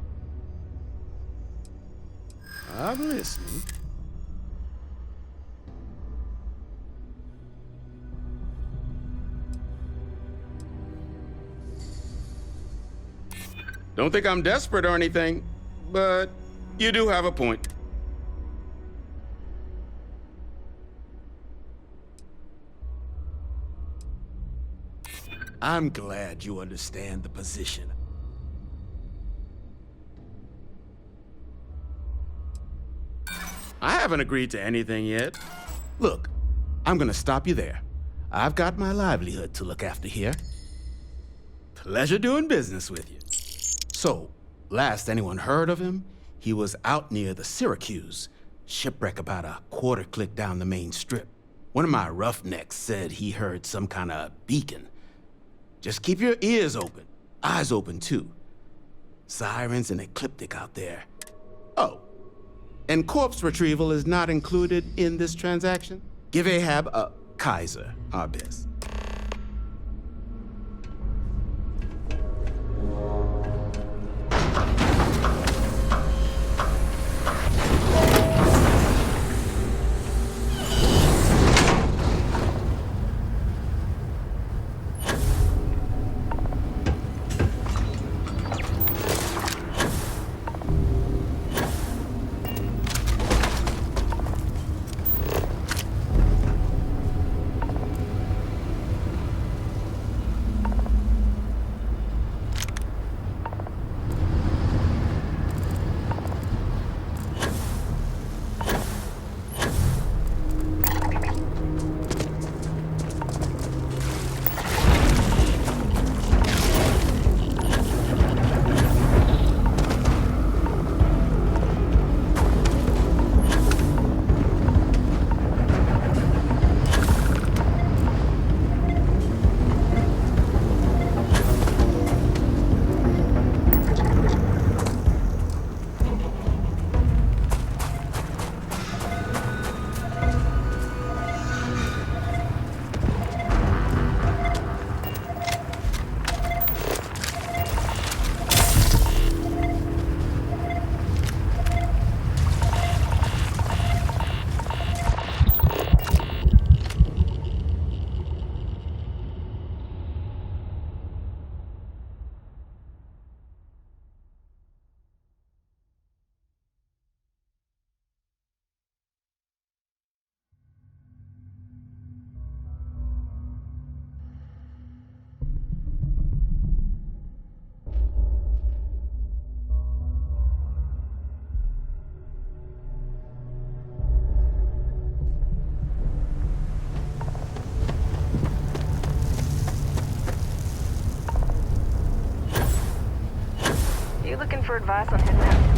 I'm listening. Don't think I'm desperate or anything, but you do have a point. I'm glad you understand the position. I haven't agreed to anything yet. Look, I'm gonna stop you there. I've got my livelihood to look after here. Pleasure doing business with you. So, last anyone heard of him, he was out near the Syracuse, shipwreck about a quarter click down the main strip. One of my roughnecks said he heard some kind of beacon. Just keep your ears open, eyes open too. Sirens and ecliptic out there. Oh, and corpse retrieval is not included in this transaction? Give Ahab a Kaiser, our best. for advice on heading out?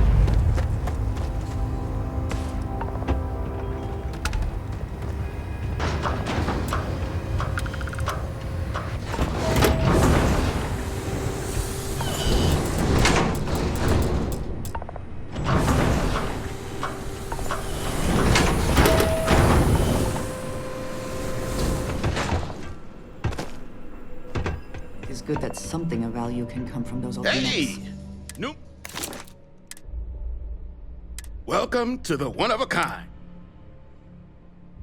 It's good that something of value can come from those old Hey! units. Nope. Welcome to the one of a kind.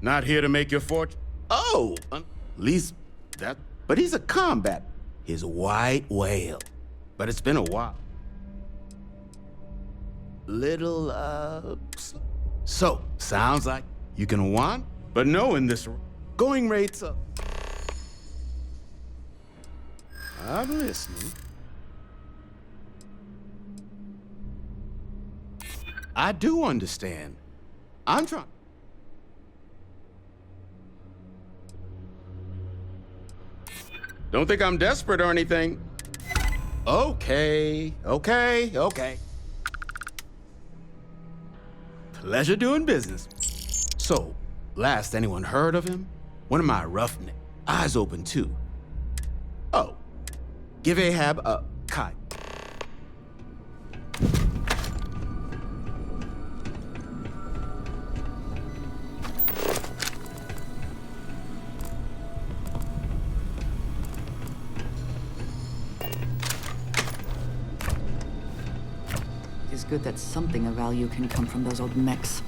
Not here to make your fortune. Oh, at least that. But he's a combat. He's a white whale. But it's been a while. Little, So, sounds like you can want, but knowing this going rates up. I'm listening. I do understand. I'm trying. Don't think I'm desperate or anything. Okay. Pleasure doing business. So, last anyone heard of him? One of my roughnecks. Eyes open too. Oh. Give Ahab a kite. It's good that something of value can come from those old mechs.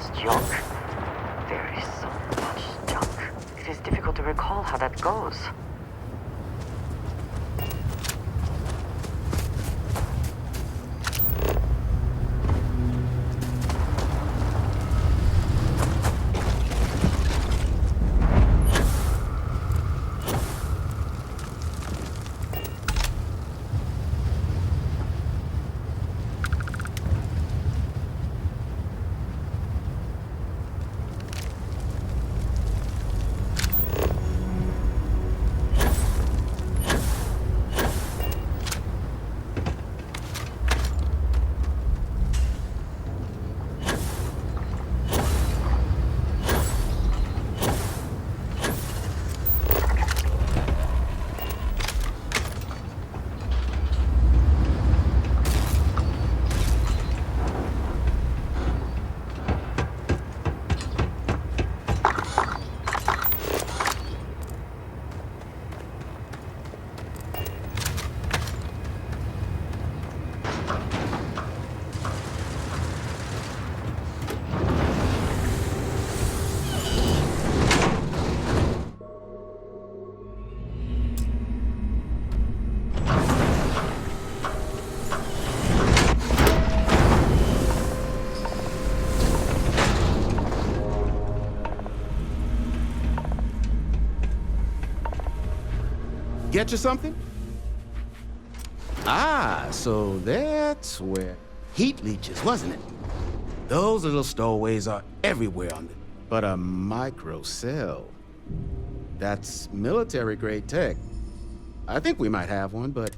this junk? There is so much junk. It is difficult to recall how that goes. Get you something? Ah, so that's where heat leeches, wasn't it? Those little stowaways are everywhere on the... But a microcell. That's military-grade tech. I think we might have one, but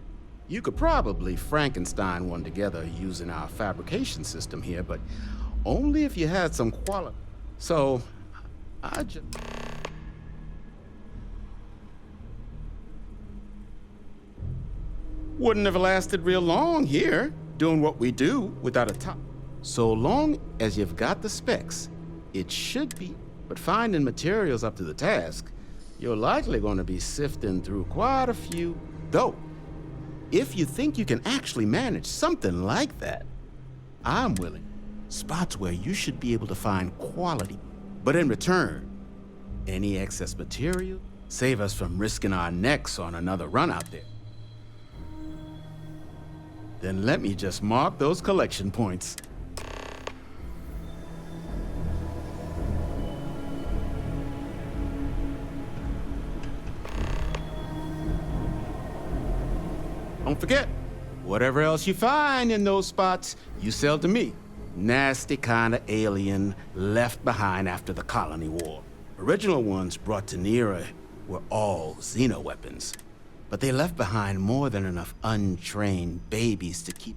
you could probably Frankenstein one together using our fabrication system here, but only if you had some quality. So, I just... Wouldn't have lasted real long here, doing what we do without a top. So long as you've got the specs, it should be. But finding materials up to the task, you're likely going to be sifting through quite a few. Though, if you think you can actually manage something like that, I'm willing. Spots where you should be able to find quality. But in return, any excess material, save us from risking our necks on another run out there. Then let me just mark those collection points. Don't forget, whatever else you find in those spots, you sell to me. Nasty kind of alien left behind after the Colony War. Original ones brought to Nera were all xeno weapons. But they left behind more than enough untrained babies to keep...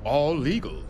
All legal.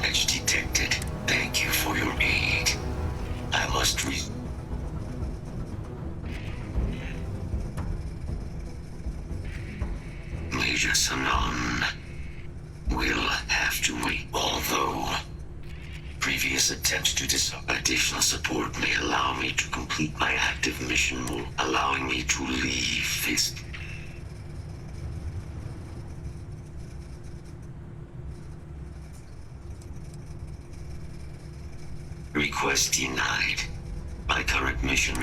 Edge detected. Thank you for your aid. I must Major Sanon will have to wait, although previous attempts to additional support may allow me to complete my active mission, allowing me to leave this. Request denied. My current mission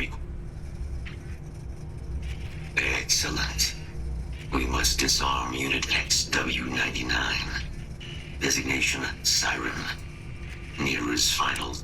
Excellent. We must disarm Unit XW-99. Designation Siren. Nearest final